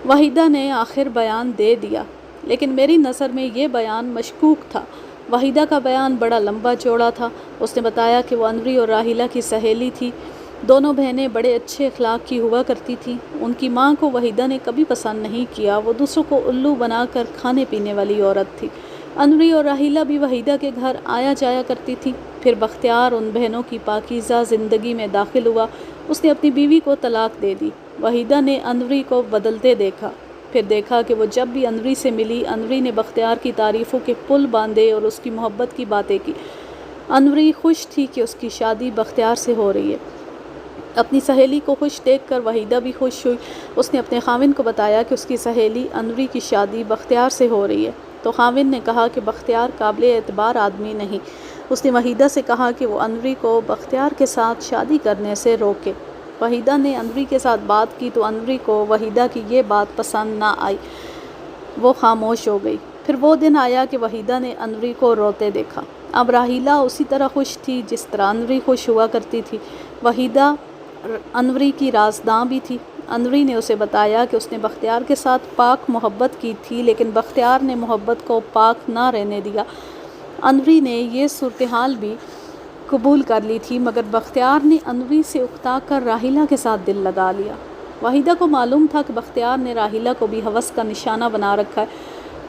وحیدہ نے آخر بیان دے دیا، لیکن میری نظر میں یہ بیان مشکوک تھا۔ وحیدہ کا بیان بڑا لمبا چوڑا تھا۔ اس نے بتایا کہ وہ انوری اور راحیلہ کی سہیلی تھی۔ دونوں بہنیں بڑے اچھے اخلاق کی ہوا کرتی تھیں۔ ان کی ماں کو وحیدہ نے کبھی پسند نہیں کیا، وہ دوسروں کو الو بنا کر کھانے پینے والی عورت تھی۔ انوری اور راحیلہ بھی وحیدہ کے گھر آیا جایا کرتی تھی۔ پھر بختیار ان بہنوں کی پاکیزہ زندگی میں داخل ہوا۔ اس نے اپنی بیوی کو طلاق دے دی۔ وحیدہ نے انوری کو بدلتے دیکھا، پھر دیکھا کہ وہ جب بھی انوری سے ملی، انوری نے بختیار کی تعریفوں کے پل باندھے اور اس کی محبت کی باتیں کی۔ انوری خوش تھی کہ اس کی شادی بختیار سے ہو رہی ہے۔ اپنی سہیلی کو خوش دیکھ کر وحیدہ بھی خوش ہوئی۔ اس نے اپنے خاوند کو بتایا کہ اس کی سہیلی انوری کی شادی بختیار سے ہو رہی ہے، تو خاوند نے کہا کہ بختیار قابل اعتبار آدمی نہیں۔ اس نے وحیدہ سے کہا کہ وہ انوری کو بختیار کے ساتھ شادی کرنے سے روکے۔ وحیدہ نے انوری کے ساتھ بات کی تو انوری کو وحیدہ کی یہ بات پسند نہ آئی، وہ خاموش ہو گئی۔ پھر وہ دن آیا کہ وحیدہ نے انوری کو روتے دیکھا۔ اب راحیلہ اسی طرح خوش تھی جس طرح انوری خوش ہوا کرتی تھی۔ وحیدہ انوری کی رازداں بھی تھی۔ انوری نے اسے بتایا کہ اس نے بختیار کے ساتھ پاک محبت کی تھی، لیکن بختیار نے محبت کو پاک نہ رہنے دیا۔ انوری نے یہ صورتحال بھی قبول کر لی تھی، مگر بختیار نے انوری سے اکتا کر راحیلہ کے ساتھ دل لگا لیا۔ وحیدہ کو معلوم تھا کہ بختیار نے راحیلہ کو بھی ہوس کا نشانہ بنا رکھا ہے۔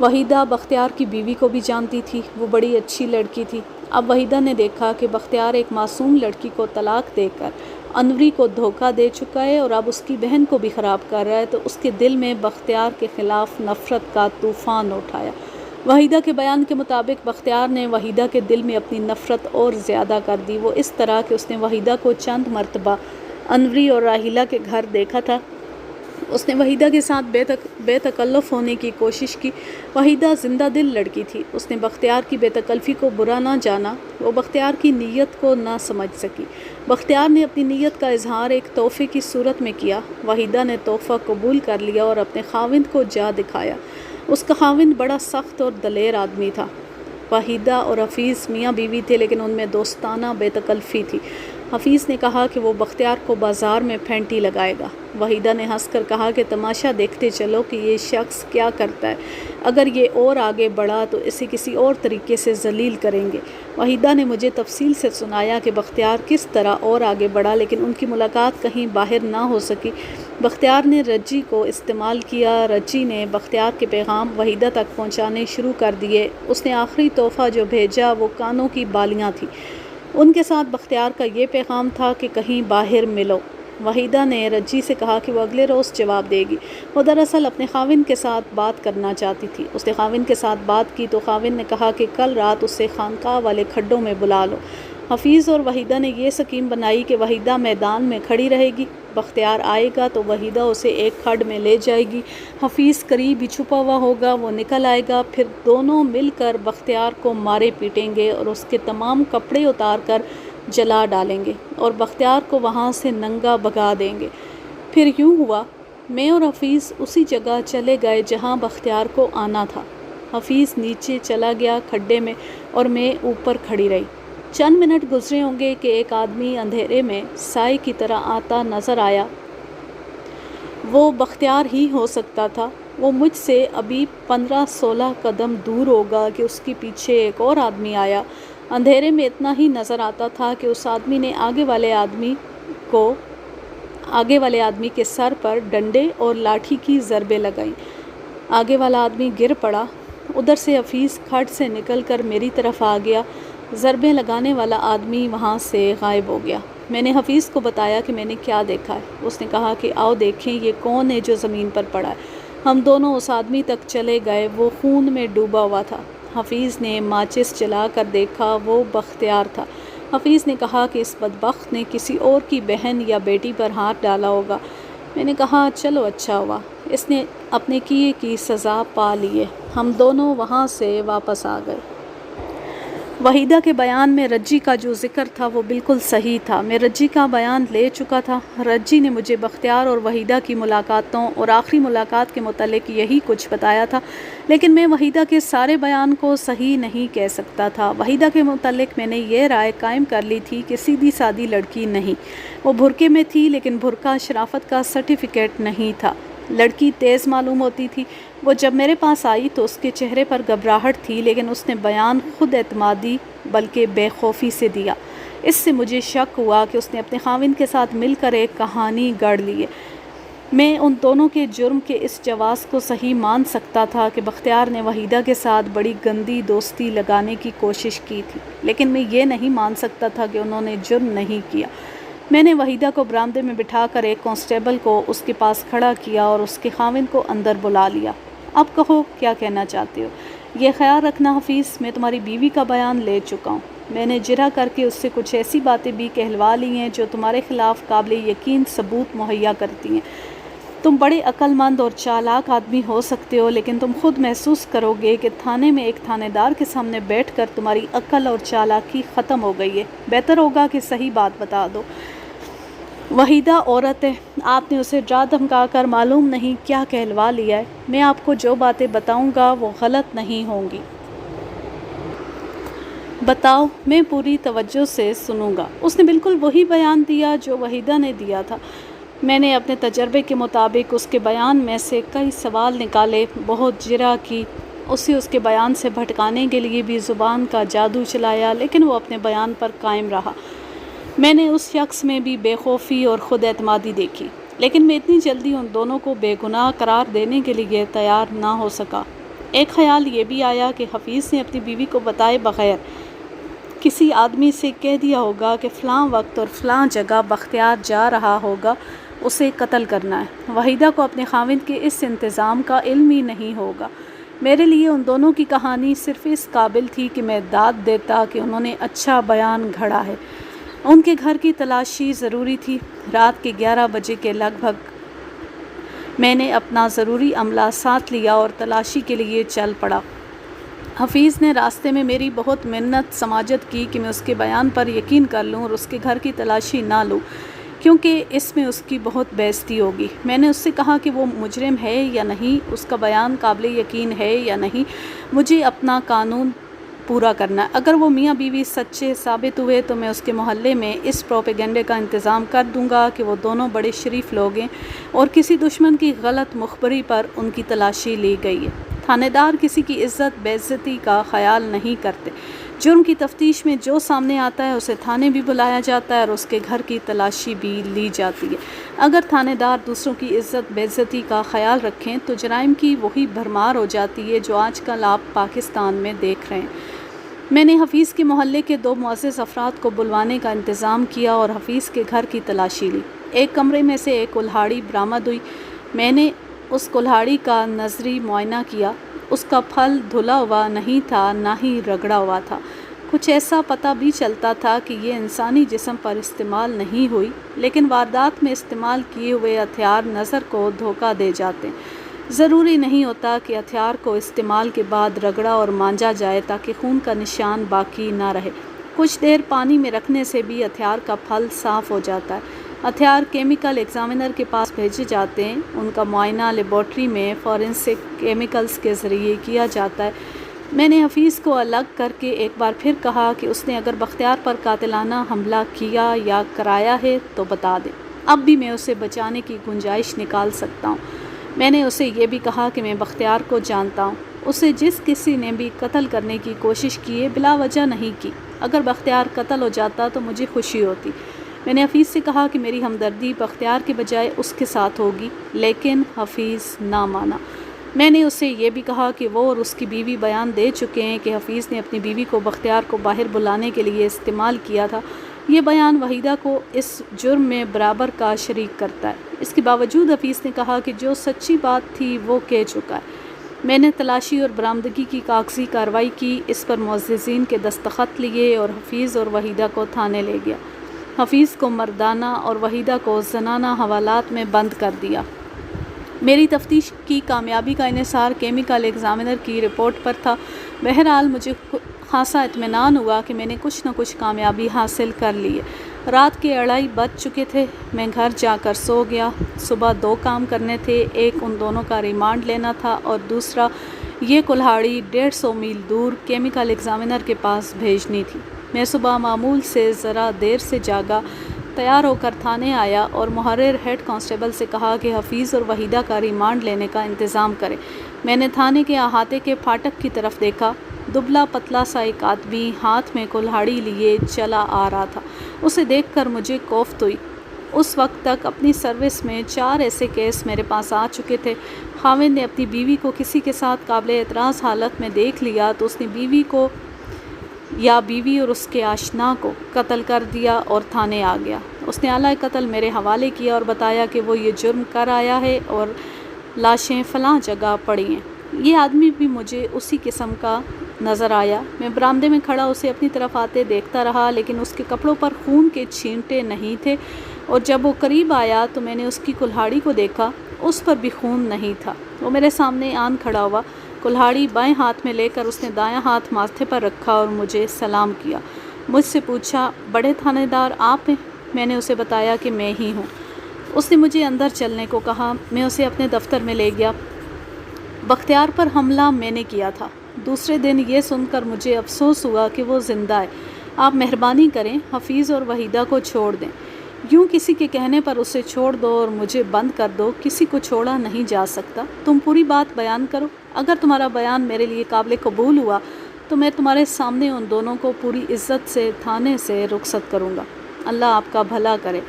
وحیدہ بختیار کی بیوی کو بھی جانتی تھی، وہ بڑی اچھی لڑکی تھی۔ اب وحیدہ نے دیکھا کہ بختیار ایک معصوم لڑکی کو طلاق دے کر انوری کو دھوکہ دے چکا ہے اور اب اس کی بہن کو بھی خراب کر رہا ہے، تو اس کے دل میں بختیار کے خلاف نفرت کا طوفان اٹھایا۔ وحیدہ کے بیان کے مطابق بختیار نے وحیدہ کے دل میں اپنی نفرت اور زیادہ کر دی۔ وہ اس طرح کہ اس نے وحیدہ کو چند مرتبہ انوری اور راحیلہ کے گھر دیکھا تھا۔ اس نے وحیدہ کے ساتھ بے تکلف ہونے کی کوشش کی۔ وحیدہ زندہ دل لڑکی تھی۔ اس نے بختیار کی بے تکلفی کو برا نہ جانا، وہ بختیار کی نیت کو نہ سمجھ سکی۔ بختیار نے اپنی نیت کا اظہار ایک تحفے کی صورت میں کیا۔ وحیدہ نے تحفہ قبول کر لیا اور اپنے خاوند کو جا دکھایا۔ اس کا خاوند بڑا سخت اور دلیر آدمی تھا۔ وحیدہ اور حفیظ میاں بیوی تھے، لیکن ان میں دوستانہ بے تکلفی تھی۔ حفیظ نے کہا کہ وہ بختیار کو بازار میں پھینٹی لگائے گا۔ وحیدہ نے ہنس کر کہا کہ تماشا دیکھتے چلو کہ یہ شخص کیا کرتا ہے، اگر یہ اور آگے بڑھا تو اسے کسی اور طریقے سے ذلیل کریں گے۔ وحیدہ نے مجھے تفصیل سے سنایا کہ بختیار کس طرح اور آگے بڑھا، لیکن ان کی ملاقات کہیں باہر نہ ہو سکی۔ بختیار نے رجی کو استعمال کیا۔ رجی نے بختیار کے پیغام وحیدہ تک پہنچانے شروع کر دیے۔ اس نے آخری تحفہ جو بھیجا وہ کانوں کی بالیاں تھیں۔ ان کے ساتھ بختیار کا یہ پیغام تھا کہ کہیں باہر ملو۔ وحیدہ نے رجی سے کہا کہ وہ اگلے روز جواب دے گی۔ وہ دراصل اپنے خاوند کے ساتھ بات کرنا چاہتی تھی۔ اس نے خاوند کے ساتھ بات کی تو خاوند نے کہا کہ کل رات اسے خانقاہ والے کھڈوں میں بلا لو۔ حفیظ اور وحیدہ نے یہ سکیم بنائی کہ وحیدہ میدان میں کھڑی رہے گی، بختیار آئے گا تو وحیدہ اسے ایک کھڈ میں لے جائے گی، حفیظ قریب ہی چھپا ہوا ہوگا، وہ نکل آئے گا، پھر دونوں مل کر بختیار کو مارے پیٹیں گے اور اس کے تمام کپڑے اتار کر جلا ڈالیں گے اور بختیار کو وہاں سے ننگا بھگا دیں گے۔ پھر یوں ہوا، میں اور حفیظ اسی جگہ چلے گئے جہاں بختیار کو آنا تھا۔ حفیظ نیچے چلا گیا کھڈے میں اور میں اوپر کھڑی رہی۔ چند منٹ گزرے ہوں گے کہ ایک آدمی اندھیرے میں سائے کی طرح آتا نظر آیا۔ وہ بختیار ہی ہو سکتا تھا۔ وہ مجھ سے ابھی 15-16 قدم دور ہوگا کہ اس کے پیچھے ایک اور آدمی آیا۔ اندھیرے میں اتنا ہی نظر آتا تھا کہ اس آدمی نے آگے والے آدمی کے سر پر ڈنڈے اور لاٹھی کی ضربیں لگائیں۔ آگے والا آدمی گر پڑا۔ ادھر سے حفیظ کھڈ سے نکل کر میری طرف آ گیا۔ ضربیں لگانے والا آدمی وہاں سے غائب ہو گیا۔ میں نے حفیظ کو بتایا کہ میں نے کیا دیکھا ہے۔ اس نے کہا کہ آؤ دیکھیں یہ کون ہے جو زمین پر پڑا ہے۔ ہم دونوں اس آدمی تک چلے گئے، وہ خون میں ڈوبا ہوا تھا۔ حفیظ نے ماچس جلا کر دیکھا، وہ بختیار تھا۔ حفیظ نے کہا کہ اس بدبخت نے کسی اور کی بہن یا بیٹی پر ہاتھ ڈالا ہوگا۔ میں نے کہا چلو اچھا ہوا، اس نے اپنے کیے کی سزا پا لی ہے۔ ہم دونوں وہاں سے واپس آ گئے۔ وحیدہ کے بیان میں رجی کا جو ذکر تھا وہ بالکل صحیح تھا۔ میں رجی کا بیان لے چکا تھا۔ رجی نے مجھے بختیار اور وحیدہ کی ملاقاتوں اور آخری ملاقات کے متعلق یہی کچھ بتایا تھا، لیکن میں وحیدہ کے سارے بیان کو صحیح نہیں کہہ سکتا تھا۔ وحیدہ کے متعلق میں نے یہ رائے قائم کر لی تھی کہ سیدھی سادی لڑکی نہیں، وہ برقعے میں تھی، لیکن برقع شرافت کا سرٹیفکیٹ نہیں تھا۔ لڑکی تیز معلوم ہوتی تھی۔ وہ جب میرے پاس آئی تو اس کے چہرے پر گھبراہٹ تھی، لیکن اس نے بیان خود اعتمادی بلکہ بے خوفی سے دیا۔ اس سے مجھے شک ہوا کہ اس نے اپنے خاوند کے ساتھ مل کر ایک کہانی گڑھ لی ہے۔ میں ان دونوں کے جرم کے اس جواز کو صحیح مان سکتا تھا کہ بختیار نے وحیدہ کے ساتھ بڑی گندی دوستی لگانے کی کوشش کی تھی، لیکن میں یہ نہیں مان سکتا تھا کہ انہوں نے جرم نہیں کیا۔ میں نے وحیدہ کو برآمدے میں بٹھا کر ایک کانسٹیبل کو اس کے پاس کھڑا کیا اور اس کے خاوند کو اندر بلا لیا۔ اب کہو کیا کہنا چاہتے ہو؟ یہ خیال رکھنا حفیظ، میں تمہاری بیوی کا بیان لے چکا ہوں۔ میں نے جرح کر کے اس سے کچھ ایسی باتیں بھی کہلوا لی ہیں جو تمہارے خلاف قابل یقین ثبوت مہیا کرتی ہیں۔ تم بڑے عقل مند اور چالاک آدمی ہو سکتے ہو، لیکن تم خود محسوس کرو گے کہ تھانے میں ایک تھانے دار کے سامنے بیٹھ کر تمہاری عقل اور چالاکی ختم ہو گئی ہے۔ بہتر ہوگا کہ صحیح بات بتا دو۔ وحیدہ عورت ہے، آپ نے اسے ڈرا دھمکا کر معلوم نہیں کیا کہلوا لیا ہے۔ میں آپ کو جو باتیں بتاؤں گا وہ غلط نہیں ہوں گی۔ بتاؤ، میں پوری توجہ سے سنوں گا۔ اس نے بالکل وہی بیان دیا جو وحیدہ نے دیا تھا۔ میں نے اپنے تجربے کے مطابق اس کے بیان میں سے کئی سوال نکالے، بہت جرح کی، اسے اس کے بیان سے بھٹکانے کے لیے بھی زبان کا جادو چلایا، لیکن وہ اپنے بیان پر قائم رہا۔ میں نے اس شخص میں بھی بے خوفی اور خود اعتمادی دیکھی، لیکن میں اتنی جلدی ان دونوں کو بے گناہ قرار دینے کے لیے تیار نہ ہو سکا۔ ایک خیال یہ بھی آیا کہ حفیظ نے اپنی بیوی کو بتائے بغیر کسی آدمی سے کہہ دیا ہوگا کہ فلاں وقت اور فلاں جگہ بختیار جا رہا ہوگا اسے قتل کرنا ہے۔ وحیدہ کو اپنے خاوند کے اس انتظام کا علم ہی نہیں ہوگا۔ میرے لیے ان دونوں کی کہانی صرف اس قابل تھی کہ میں داد دیتا کہ انہوں نے اچھا بیان گھڑا ہے۔ ان کے گھر کی تلاشی ضروری تھی۔ رات کے 11 بجے کے لگ بھگ میں نے اپنا ضروری عملہ ساتھ لیا اور تلاشی کے لیے چل پڑا۔ حفیظ نے راستے میں میری بہت منت سماجت کی کہ میں اس کے بیان پر یقین کر لوں اور اس کے گھر کی تلاشی نہ لوں، کیونکہ اس میں اس کی بہت بے عزتی ہوگی۔ میں نے اس سے کہا کہ وہ مجرم ہے یا نہیں، اس کا بیان قابل یقین ہے یا نہیں، مجھے اپنا قانون پورا کرنا ہے۔ اگر وہ میاں بیوی سچے ثابت ہوئے تو میں اس کے محلے میں اس پروپیگنڈے کا انتظام کر دوں گا کہ وہ دونوں بڑے شریف لوگ ہیں اور کسی دشمن کی غلط مخبری پر ان کی تلاشی لی گئی ہے۔ تھانے دار کسی کی عزت بے عزتی کا خیال نہیں کرتے۔ جرم کی تفتیش میں جو سامنے آتا ہے اسے تھانے بھی بلایا جاتا ہے اور اس کے گھر کی تلاشی بھی لی جاتی ہے۔ اگر تھانے دار دوسروں کی عزت بے عزتی کا خیال رکھیں تو جرائم کی وہی بھرمار ہو جاتی ہے جو آج کل آپ پاکستان میں دیکھ رہے ہیں۔ میں نے حفیظ کے محلے کے 2 معزز افراد کو بلوانے کا انتظام کیا اور حفیظ کے گھر کی تلاشی لی۔ ایک کمرے میں سے ایک کلہاڑی برآمد ہوئی۔ میں نے اس کلہاڑی کا نظری معائنہ کیا۔ اس کا پھل دھلا ہوا نہیں تھا، نہ ہی رگڑا ہوا تھا۔ کچھ ایسا پتہ بھی چلتا تھا کہ یہ انسانی جسم پر استعمال نہیں ہوئی، لیکن واردات میں استعمال کیے ہوئے ہتھیار نظر کو دھوکہ دے جاتے ہیں۔ ضروری نہیں ہوتا کہ ہتھیار کو استعمال کے بعد رگڑا اور مانجا جائے تاکہ خون کا نشان باقی نہ رہے۔ کچھ دیر پانی میں رکھنے سے بھی ہتھیار کا پھل صاف ہو جاتا ہے۔ ہتھیار کیمیکل ایگزامینر کے پاس بھیجے جاتے ہیں، ان کا معائنہ لیبارٹری میں فورینسک کیمیکلز کے ذریعے کیا جاتا ہے۔ میں نے حفیظ کو الگ کر کے ایک بار پھر کہا کہ اس نے اگر بختیار پر قاتلانہ حملہ کیا یا کرایا ہے تو بتا دے، اب بھی میں اسے بچانے کی گنجائش نکال سکتا ہوں۔ میں نے اسے یہ بھی کہا کہ میں بختیار کو جانتا ہوں، اسے جس کسی نے بھی قتل کرنے کی کوشش کی ہے بلا وجہ نہیں کی۔ اگر بختیار قتل ہو جاتا تو مجھے خوشی ہوتی۔ میں نے حفیظ سے کہا کہ میری ہمدردی بختیار کے بجائے اس کے ساتھ ہوگی، لیکن حفیظ نہ مانا۔ میں نے اسے یہ بھی کہا کہ وہ اور اس کی بیوی بیان دے چکے ہیں کہ حفیظ نے اپنی بیوی کو بختیار کو باہر بلانے کے لیے استعمال کیا تھا۔ یہ بیان وحیدہ کو اس جرم میں برابر کا شریک کرتا ہے۔ اس کے باوجود حفیظ نے کہا کہ جو سچی بات تھی وہ کہہ چکا ہے۔ میں نے تلاشی اور برآمدگی کی کاغذی کارروائی کی، اس پر معززین کے دستخط لیے اور حفیظ اور وحیدہ کو تھانے لے گیا۔ حفیظ کو مردانہ اور وحیدہ کو زنانہ حوالات میں بند کر دیا۔ میری تفتیش کی کامیابی کا انحصار کیمیکل ایگزامینر کی رپورٹ پر تھا۔ بہرحال مجھے خاصا اطمینان ہوا کہ میں نے کچھ نہ کچھ کامیابی حاصل کر لی ہے۔ رات کے 2:30 بج چکے تھے۔ میں گھر جا کر سو گیا۔ صبح 2 کام کرنے تھے، ایک ان دونوں کا ریمانڈ لینا تھا اور دوسرا یہ کلہاڑی 150 میل دور کیمیکل ایگزامینر کے پاس بھیجنی تھی۔ میں صبح معمول سے ذرا دیر سے جاگا، تیار ہو کر تھانے آیا اور محرر ہیڈ کانسٹیبل سے کہا کہ حفیظ اور وحیدہ کا ریمانڈ لینے کا انتظام کرے۔ میں نے تھانے کے احاطے کے پھاٹک کی طرف دیکھا۔ دبلا پتلا سا ایک آدمی ہاتھ میں کلہاڑی لیے چلا آ رہا تھا۔ اسے دیکھ کر مجھے کوفت ہوئی۔ اس وقت تک اپنی سروس میں 4 ایسے کیس میرے پاس آ چکے تھے۔ خاوند نے اپنی بیوی کو کسی کے ساتھ قابل اعتراض حالت میں دیکھ لیا تو اس نے بیوی کو یا بیوی اور اس کے آشنا کو قتل کر دیا اور تھانے آ گیا۔ اس نے آلہ قتل میرے حوالے کیا اور بتایا کہ وہ یہ جرم کر آیا ہے اور لاشیں فلاں جگہ پڑی ہیں۔ یہ آدمی بھی مجھے اسی قسم کا نظر آیا۔ میں برآمدے میں کھڑا اسے اپنی طرف آتے دیکھتا رہا، لیکن اس کے کپڑوں پر خون کے چھینٹے نہیں تھے، اور جب وہ قریب آیا تو میں نے اس کی کلہاڑی کو دیکھا، اس پر بھی خون نہیں تھا۔ وہ میرے سامنے آن کھڑا ہوا، کلہاڑی بائیں ہاتھ میں لے کر اس نے دایاں ہاتھ ماتھے پر رکھا اور مجھے سلام کیا۔ مجھ سے پوچھا، بڑے تھانے دار آپ ہیں؟ میں نے اسے بتایا کہ میں ہی ہوں۔ اس نے مجھے اندر چلنے کو کہا۔ میں اسے اپنے دفتر میں لے گیا۔ بختیار پر حملہ میں نے کیا تھا۔ دوسرے دن یہ سن کر مجھے افسوس ہوا کہ وہ زندہ ہے۔ آپ مہربانی کریں، حفیظ اور وحیدہ کو چھوڑ دیں۔ یوں کسی کے کہنے پر اسے چھوڑ دو اور مجھے بند کر دو، کسی کو چھوڑا نہیں جا سکتا۔ تم پوری بات بیان کرو۔ اگر تمہارا بیان میرے لیے قابل قبول ہوا تو میں تمہارے سامنے ان دونوں کو پوری عزت سے تھانے سے رخصت کروں گا۔ اللہ آپ کا بھلا کرے۔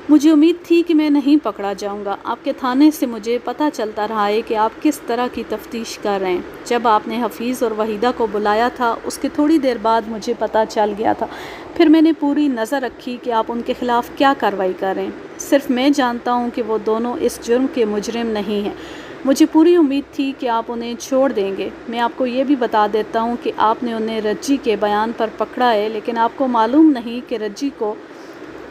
مجھے امید تھی کہ میں نہیں پکڑا جاؤں گا۔ آپ کے تھانے سے مجھے پتہ چلتا رہا ہے کہ آپ کس طرح کی تفتیش کر رہے ہیں۔ جب آپ نے حفیظ اور وحیدہ کو بلایا تھا، اس کے تھوڑی دیر بعد مجھے پتہ چل گیا تھا۔ پھر میں نے پوری نظر رکھی کہ آپ ان کے خلاف کیا کارروائی کر رہے ہیں۔ صرف میں جانتا ہوں کہ وہ دونوں اس جرم کے مجرم نہیں ہیں۔ مجھے پوری امید تھی کہ آپ انہیں چھوڑ دیں گے۔ میں آپ کو یہ بھی بتا دیتا ہوں کہ آپ نے انہیں رجی کے بیان پر پکڑا ہے، لیکن آپ کو معلوم نہیں کہ رجی کو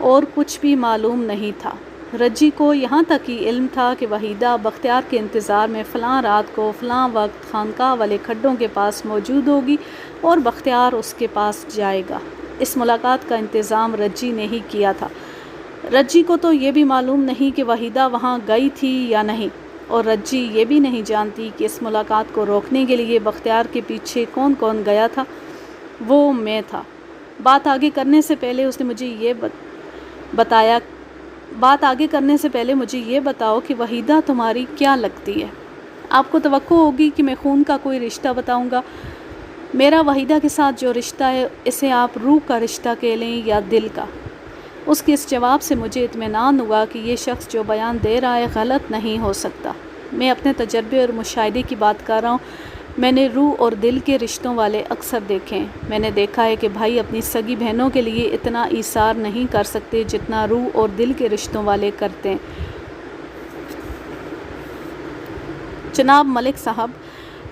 اور کچھ بھی معلوم نہیں تھا۔ رجی کو یہاں تک ہی علم تھا کہ وحیدہ بختیار کے انتظار میں فلاں رات کو فلاں وقت خانقاہ والے کھڈوں کے پاس موجود ہوگی اور بختیار اس کے پاس جائے گا۔ اس ملاقات کا انتظام رجی نے ہی کیا تھا۔ رجی کو تو یہ بھی معلوم نہیں کہ وحیدہ وہاں گئی تھی یا نہیں، اور رجی یہ بھی نہیں جانتی کہ اس ملاقات کو روکنے کے لیے بختیار کے پیچھے کون کون گیا تھا۔ وہ میں تھا۔ بات آگے کرنے سے پہلے مجھے یہ بتاؤ کہ وحیدہ تمہاری کیا لگتی ہے؟ آپ کو توقع ہوگی کہ میں خون کا کوئی رشتہ بتاؤں گا۔ میرا وحیدہ کے ساتھ جو رشتہ ہے، اسے آپ روح کا رشتہ کہہ لیں یا دل کا۔ اس کے اس جواب سے مجھے اطمینان ہوا کہ یہ شخص جو بیان دے رہا ہے غلط نہیں ہو سکتا۔ میں اپنے تجربے اور مشاہدے کی بات کر رہا ہوں۔ میں نے روح اور دل کے رشتوں والے اکثر دیکھے ہیں۔ میں نے دیکھا ہے کہ بھائی اپنی سگی بہنوں کے لیے اتنا ایثار نہیں کر سکتے جتنا روح اور دل کے رشتوں والے کرتے ہیں۔ جناب ملک صاحب،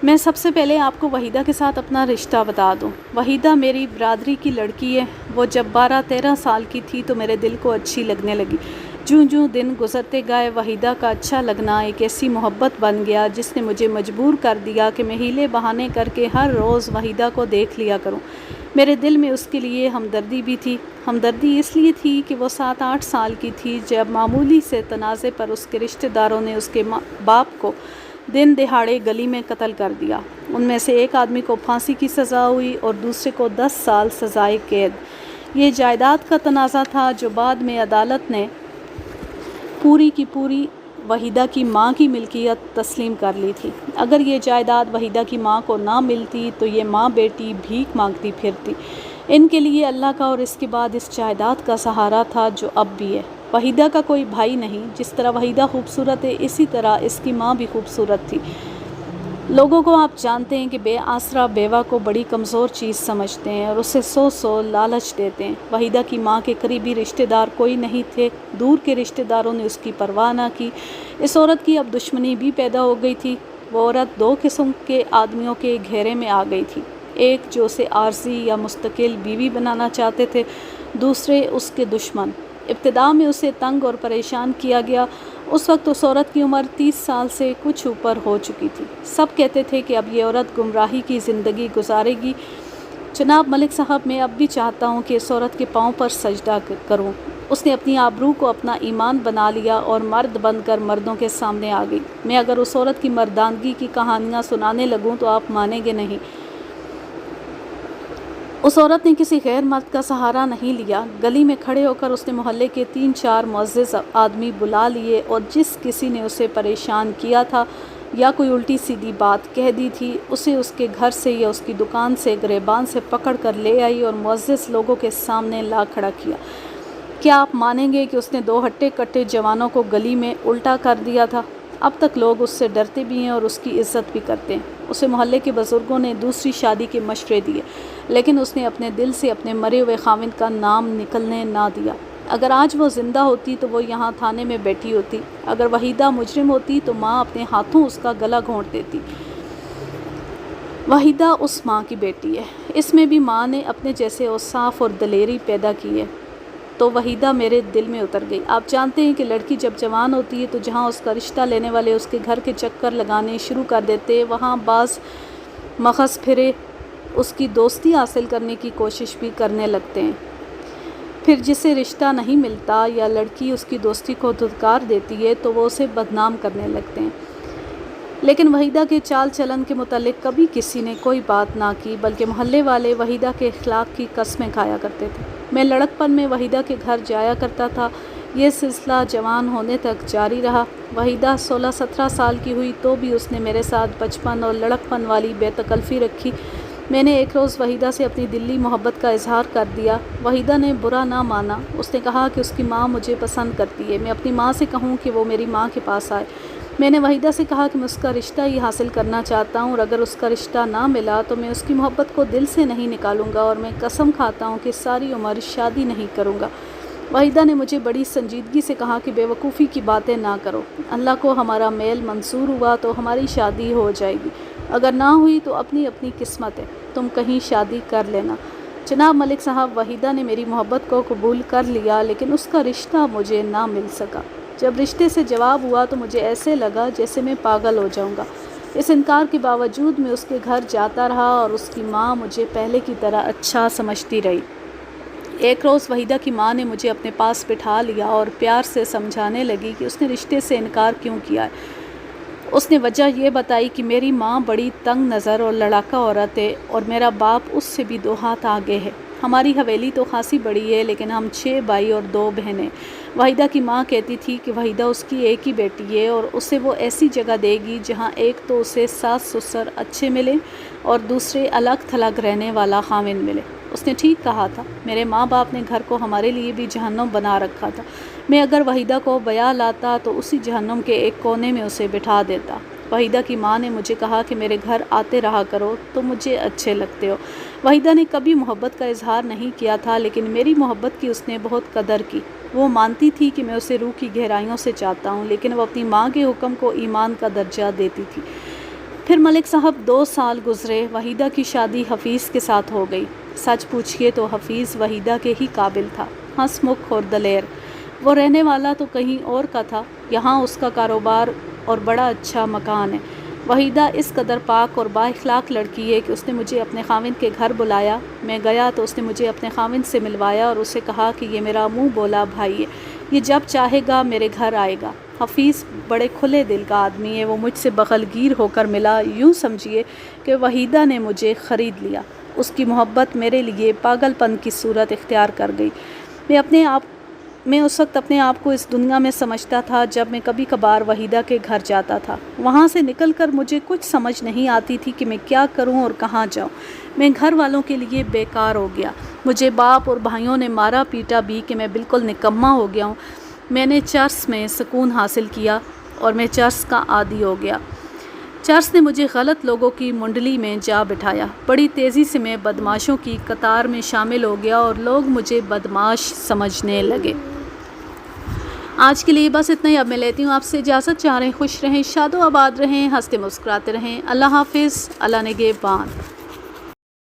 میں سب سے پہلے آپ کو وحیدہ کے ساتھ اپنا رشتہ بتا دوں۔ وحیدہ میری برادری کی لڑکی ہے۔ وہ جب 12-13 سال کی تھی تو میرے دل کو اچھی لگنے لگی۔ جوں جوں دن گزرتے گئے، وحیدہ کا اچھا لگنا ایک ایسی محبت بن گیا جس نے مجھے مجبور کر دیا کہ میں ہیلے بہانے کر کے ہر روز وحیدہ کو دیکھ لیا کروں۔ میرے دل میں اس کے لیے ہمدردی بھی تھی۔ ہمدردی اس لیے تھی کہ وہ 7-8 سال کی تھی جب معمولی سے تنازع پر اس کے رشتہ داروں نے اس کے باپ کو دن دہاڑے گلی میں قتل کر دیا۔ ان میں سے ایک آدمی کو پھانسی کی سزا ہوئی اور دوسرے کو 10 سال سزائے قید۔ یہ جائیداد کا تنازع تھا جو بعد میں عدالت نے پوری کی پوری وحیدہ کی ماں کی ملکیت تسلیم کر لی تھی۔ اگر یہ جائیداد وحیدہ کی ماں کو نہ ملتی تو یہ ماں بیٹی بھیک مانگتی پھرتی۔ ان کے لیے اللہ کا اور اس کے بعد اس جائیداد کا سہارا تھا جو اب بھی ہے۔ وحیدہ کا کوئی بھائی نہیں۔ جس طرح وحیدہ خوبصورت ہے، اسی طرح اس کی ماں بھی خوبصورت تھی۔ لوگوں کو آپ جانتے ہیں کہ بے آسرا بیوہ کو بڑی کمزور چیز سمجھتے ہیں اور اسے سو لالچ دیتے ہیں۔ وحیدہ کی ماں کے قریبی رشتہ دار کوئی نہیں تھے۔ دور کے رشتہ داروں نے اس کی پرواہ نہ کی۔ اس عورت کی اب دشمنی بھی پیدا ہو گئی تھی۔ وہ عورت 2 قسم کے آدمیوں کے گھیرے میں آ گئی تھی۔ ایک جو اسے عارضی یا مستقل بیوی بنانا چاہتے تھے، دوسرے اس کے دشمن۔ ابتدا میں اسے تنگ اور پریشان کیا گیا۔ اس وقت اس عورت کی عمر 30 سال سے کچھ اوپر ہو چکی تھی۔ سب کہتے تھے کہ اب یہ عورت گمراہی کی زندگی گزارے گی جناب ملک صاحب، میں اب بھی چاہتا ہوں کہ اس عورت کے پاؤں پر سجدہ کروں۔ اس نے اپنی آبرو کو اپنا ایمان بنا لیا اور مرد بن کر مردوں کے سامنے آ گئی۔ میں اگر اس عورت کی مردانگی کی کہانیاں سنانے لگوں تو آپ مانیں گے نہیں۔ اس عورت نے کسی غیر مرد کا سہارا نہیں لیا۔ گلی میں کھڑے ہو کر اس نے محلے کے 3-4 معزز آدمی بلا لیے اور جس کسی نے اسے پریشان کیا تھا یا کوئی الٹی سیدھی بات کہہ دی تھی، اسے اس کے گھر سے یا اس کی دکان سے گریبان سے پکڑ کر لے آئی اور معزز لوگوں کے سامنے لا کھڑا کیا۔ کیا آپ مانیں گے کہ اس نے 2 ہٹے کٹے جوانوں کو گلی میں الٹا کر دیا تھا؟ اب تک لوگ اس سے ڈرتے بھی ہیں اور اس کی عزت بھی کرتے ہیں۔ اسے محلے کے بزرگوں نے دوسری شادی کے مشورے دیے، لیکن اس نے اپنے دل سے اپنے مرے ہوئے خاوند کا نام نکلنے نہ دیا۔ اگر آج وہ زندہ ہوتی تو وہ یہاں تھانے میں بیٹھی ہوتی۔ اگر وحیدہ مجرم ہوتی تو ماں اپنے ہاتھوں اس کا گلا گھونٹ دیتی۔ وحیدہ اس ماں کی بیٹی ہے۔ اس میں بھی ماں نے اپنے جیسے اوصاف اور دلیری پیدا کی ہے۔ تو وحیدہ میرے دل میں اتر گئی۔ آپ جانتے ہیں کہ لڑکی جب جوان ہوتی ہے تو جہاں اس کا رشتہ لینے والے اس کے گھر کے چکر لگانے شروع کر دیتے، وہاں بعض مغز پھرے اس کی دوستی حاصل کرنے کی کوشش بھی کرنے لگتے ہیں۔ پھر جسے رشتہ نہیں ملتا یا لڑکی اس کی دوستی کو دھتکار دیتی ہے تو وہ اسے بدنام کرنے لگتے ہیں۔ لیکن وحیدہ کے چال چلن کے متعلق کبھی کسی نے کوئی بات نہ کی، بلکہ محلے والے وحیدہ کے اخلاق کی قسمیں کھایا کرتے تھے۔ میں لڑکپن میں وحیدہ کے گھر جایا کرتا تھا۔ یہ سلسلہ جوان ہونے تک جاری رہا۔ وحیدہ 16-17 سال کی ہوئی تو بھی اس نے میرے ساتھ بچپن اور لڑکپن والی بے تکلفی رکھی۔ میں نے ایک روز وحیدہ سے اپنی دلی محبت کا اظہار کر دیا۔ وحیدہ نے برا نہ مانا۔ اس نے کہا کہ اس کی ماں مجھے پسند کرتی ہے، میں اپنی ماں سے کہوں کہ وہ میری ماں کے پاس آئے۔ میں نے وحیدہ سے کہا کہ میں اس کا رشتہ ہی حاصل کرنا چاہتا ہوں اور اگر اس کا رشتہ نہ ملا تو میں اس کی محبت کو دل سے نہیں نکالوں گا اور میں قسم کھاتا ہوں کہ ساری عمر شادی نہیں کروں گا۔ وحیدہ نے مجھے بڑی سنجیدگی سے کہا کہ بے وقوفی کی باتیں نہ کرو۔ اللہ کو ہمارا میل منظور ہوا تو ہماری شادی ہو جائے گی، اگر نہ ہوئی تو اپنی اپنی قسمت ہے، تم کہیں شادی کر لینا۔ جناب ملک صاحب، وحیدہ نے میری محبت کو قبول کر لیا لیکن اس کا رشتہ مجھے نہ مل سکا۔ جب رشتے سے جواب ہوا تو مجھے ایسے لگا جیسے میں پاگل ہو جاؤں گا۔ اس انکار کے باوجود میں اس کے گھر جاتا رہا اور اس کی ماں مجھے پہلے کی طرح اچھا سمجھتی رہی۔ ایک روز وحیدہ کی ماں نے مجھے اپنے پاس بٹھا لیا اور پیار سے سمجھانے لگی کہ اس نے رشتے سے انکار کیوں کیا ہے۔ اس نے وجہ یہ بتائی کہ میری ماں بڑی تنگ نظر اور لڑاکا عورت ہے اور میرا باپ اس سے بھی 2 ہاتھ آگے ہے۔ ہماری حویلی تو خاصی بڑی ہے لیکن ہم 6 بھائی اور 2 بہنیں۔ وحیدہ کی ماں کہتی تھی کہ وحیدہ اس کی ایک ہی بیٹی ہے اور اسے وہ ایسی جگہ دے گی جہاں ایک تو اسے ساس سسر اچھے ملیں اور دوسرے الگ تھلگ رہنے والا خاوند ملے۔ اس نے ٹھیک کہا تھا۔ میرے ماں باپ نے گھر کو ہمارے لیے بھی جہنم بنا رکھا تھا۔ میں اگر وحیدہ کو بیاہ لاتا تو اسی جہنم کے ایک کونے میں اسے بٹھا دیتا۔ وحیدہ کی ماں نے مجھے کہا کہ میرے گھر آتے رہا کرو، تم مجھے اچھے لگتے ہو۔ وحیدہ نے کبھی محبت کا اظہار نہیں کیا تھا لیکن میری محبت کی اس نے بہت قدر کی۔ وہ مانتی تھی کہ میں اسے روح کی گہرائیوں سے چاہتا ہوں لیکن وہ اپنی ماں کے حکم کو ایمان کا درجہ دیتی تھی۔ پھر ملک صاحب 2 سال گزرے۔ وحیدہ کی شادی حفیظ کے ساتھ ہو گئی۔ سچ پوچھئے تو حفیظ وحیدہ کے ہی قابل تھا، ہنس مکھ اور دلیر۔ وہ رہنے والا تو کہیں اور کا تھا، یہاں اس کا کاروبار اور بڑا اچھا مکان ہے۔ وحیدہ اس قدر پاک اور با اخلاق لڑکی ہے کہ اس نے مجھے اپنے خاوند کے گھر بلایا۔ میں گیا تو اس نے مجھے اپنے خاوند سے ملوایا اور اسے کہا کہ یہ میرا منہ بولا بھائی ہے، یہ جب چاہے گا میرے گھر آئے گا۔ حفیظ بڑے کھلے دل کا آدمی ہے، وہ مجھ سے بغل گیر ہو کر ملا۔ یوں سمجھیے کہ وحیدہ نے مجھے خرید لیا۔ اس کی محبت میرے لیے پاگل پن کی صورت اختیار کر گئی۔ میں اس وقت اپنے آپ کو اس دنیا میں سمجھتا تھا جب میں کبھی کبھار وحیدہ کے گھر جاتا تھا۔ وہاں سے نکل کر مجھے کچھ سمجھ نہیں آتی تھی کہ میں کیا کروں اور کہاں جاؤں۔ میں گھر والوں کے لیے بیکار ہو گیا۔ مجھے باپ اور بھائیوں نے مارا پیٹا بھی کہ میں بالکل نکما ہو گیا ہوں۔ میں نے چرس میں سکون حاصل کیا اور میں چرس کا عادی ہو گیا۔ چرس نے مجھے غلط لوگوں کی منڈلی میں جا بٹھایا۔ بڑی تیزی سے میں بدماشوں کی قطار میں شامل ہو گیا اور لوگ مجھے بدماش سمجھنے لگے۔ آج کے لیے بس اتنا ہی۔ اب میں لیتی ہوں آپ سے اجازت۔ چاہ رہیں خوش رہیں، شاد و آباد رہیں، ہنستے مسکراتے رہیں۔ اللہ حافظ، اللہ نگہبان۔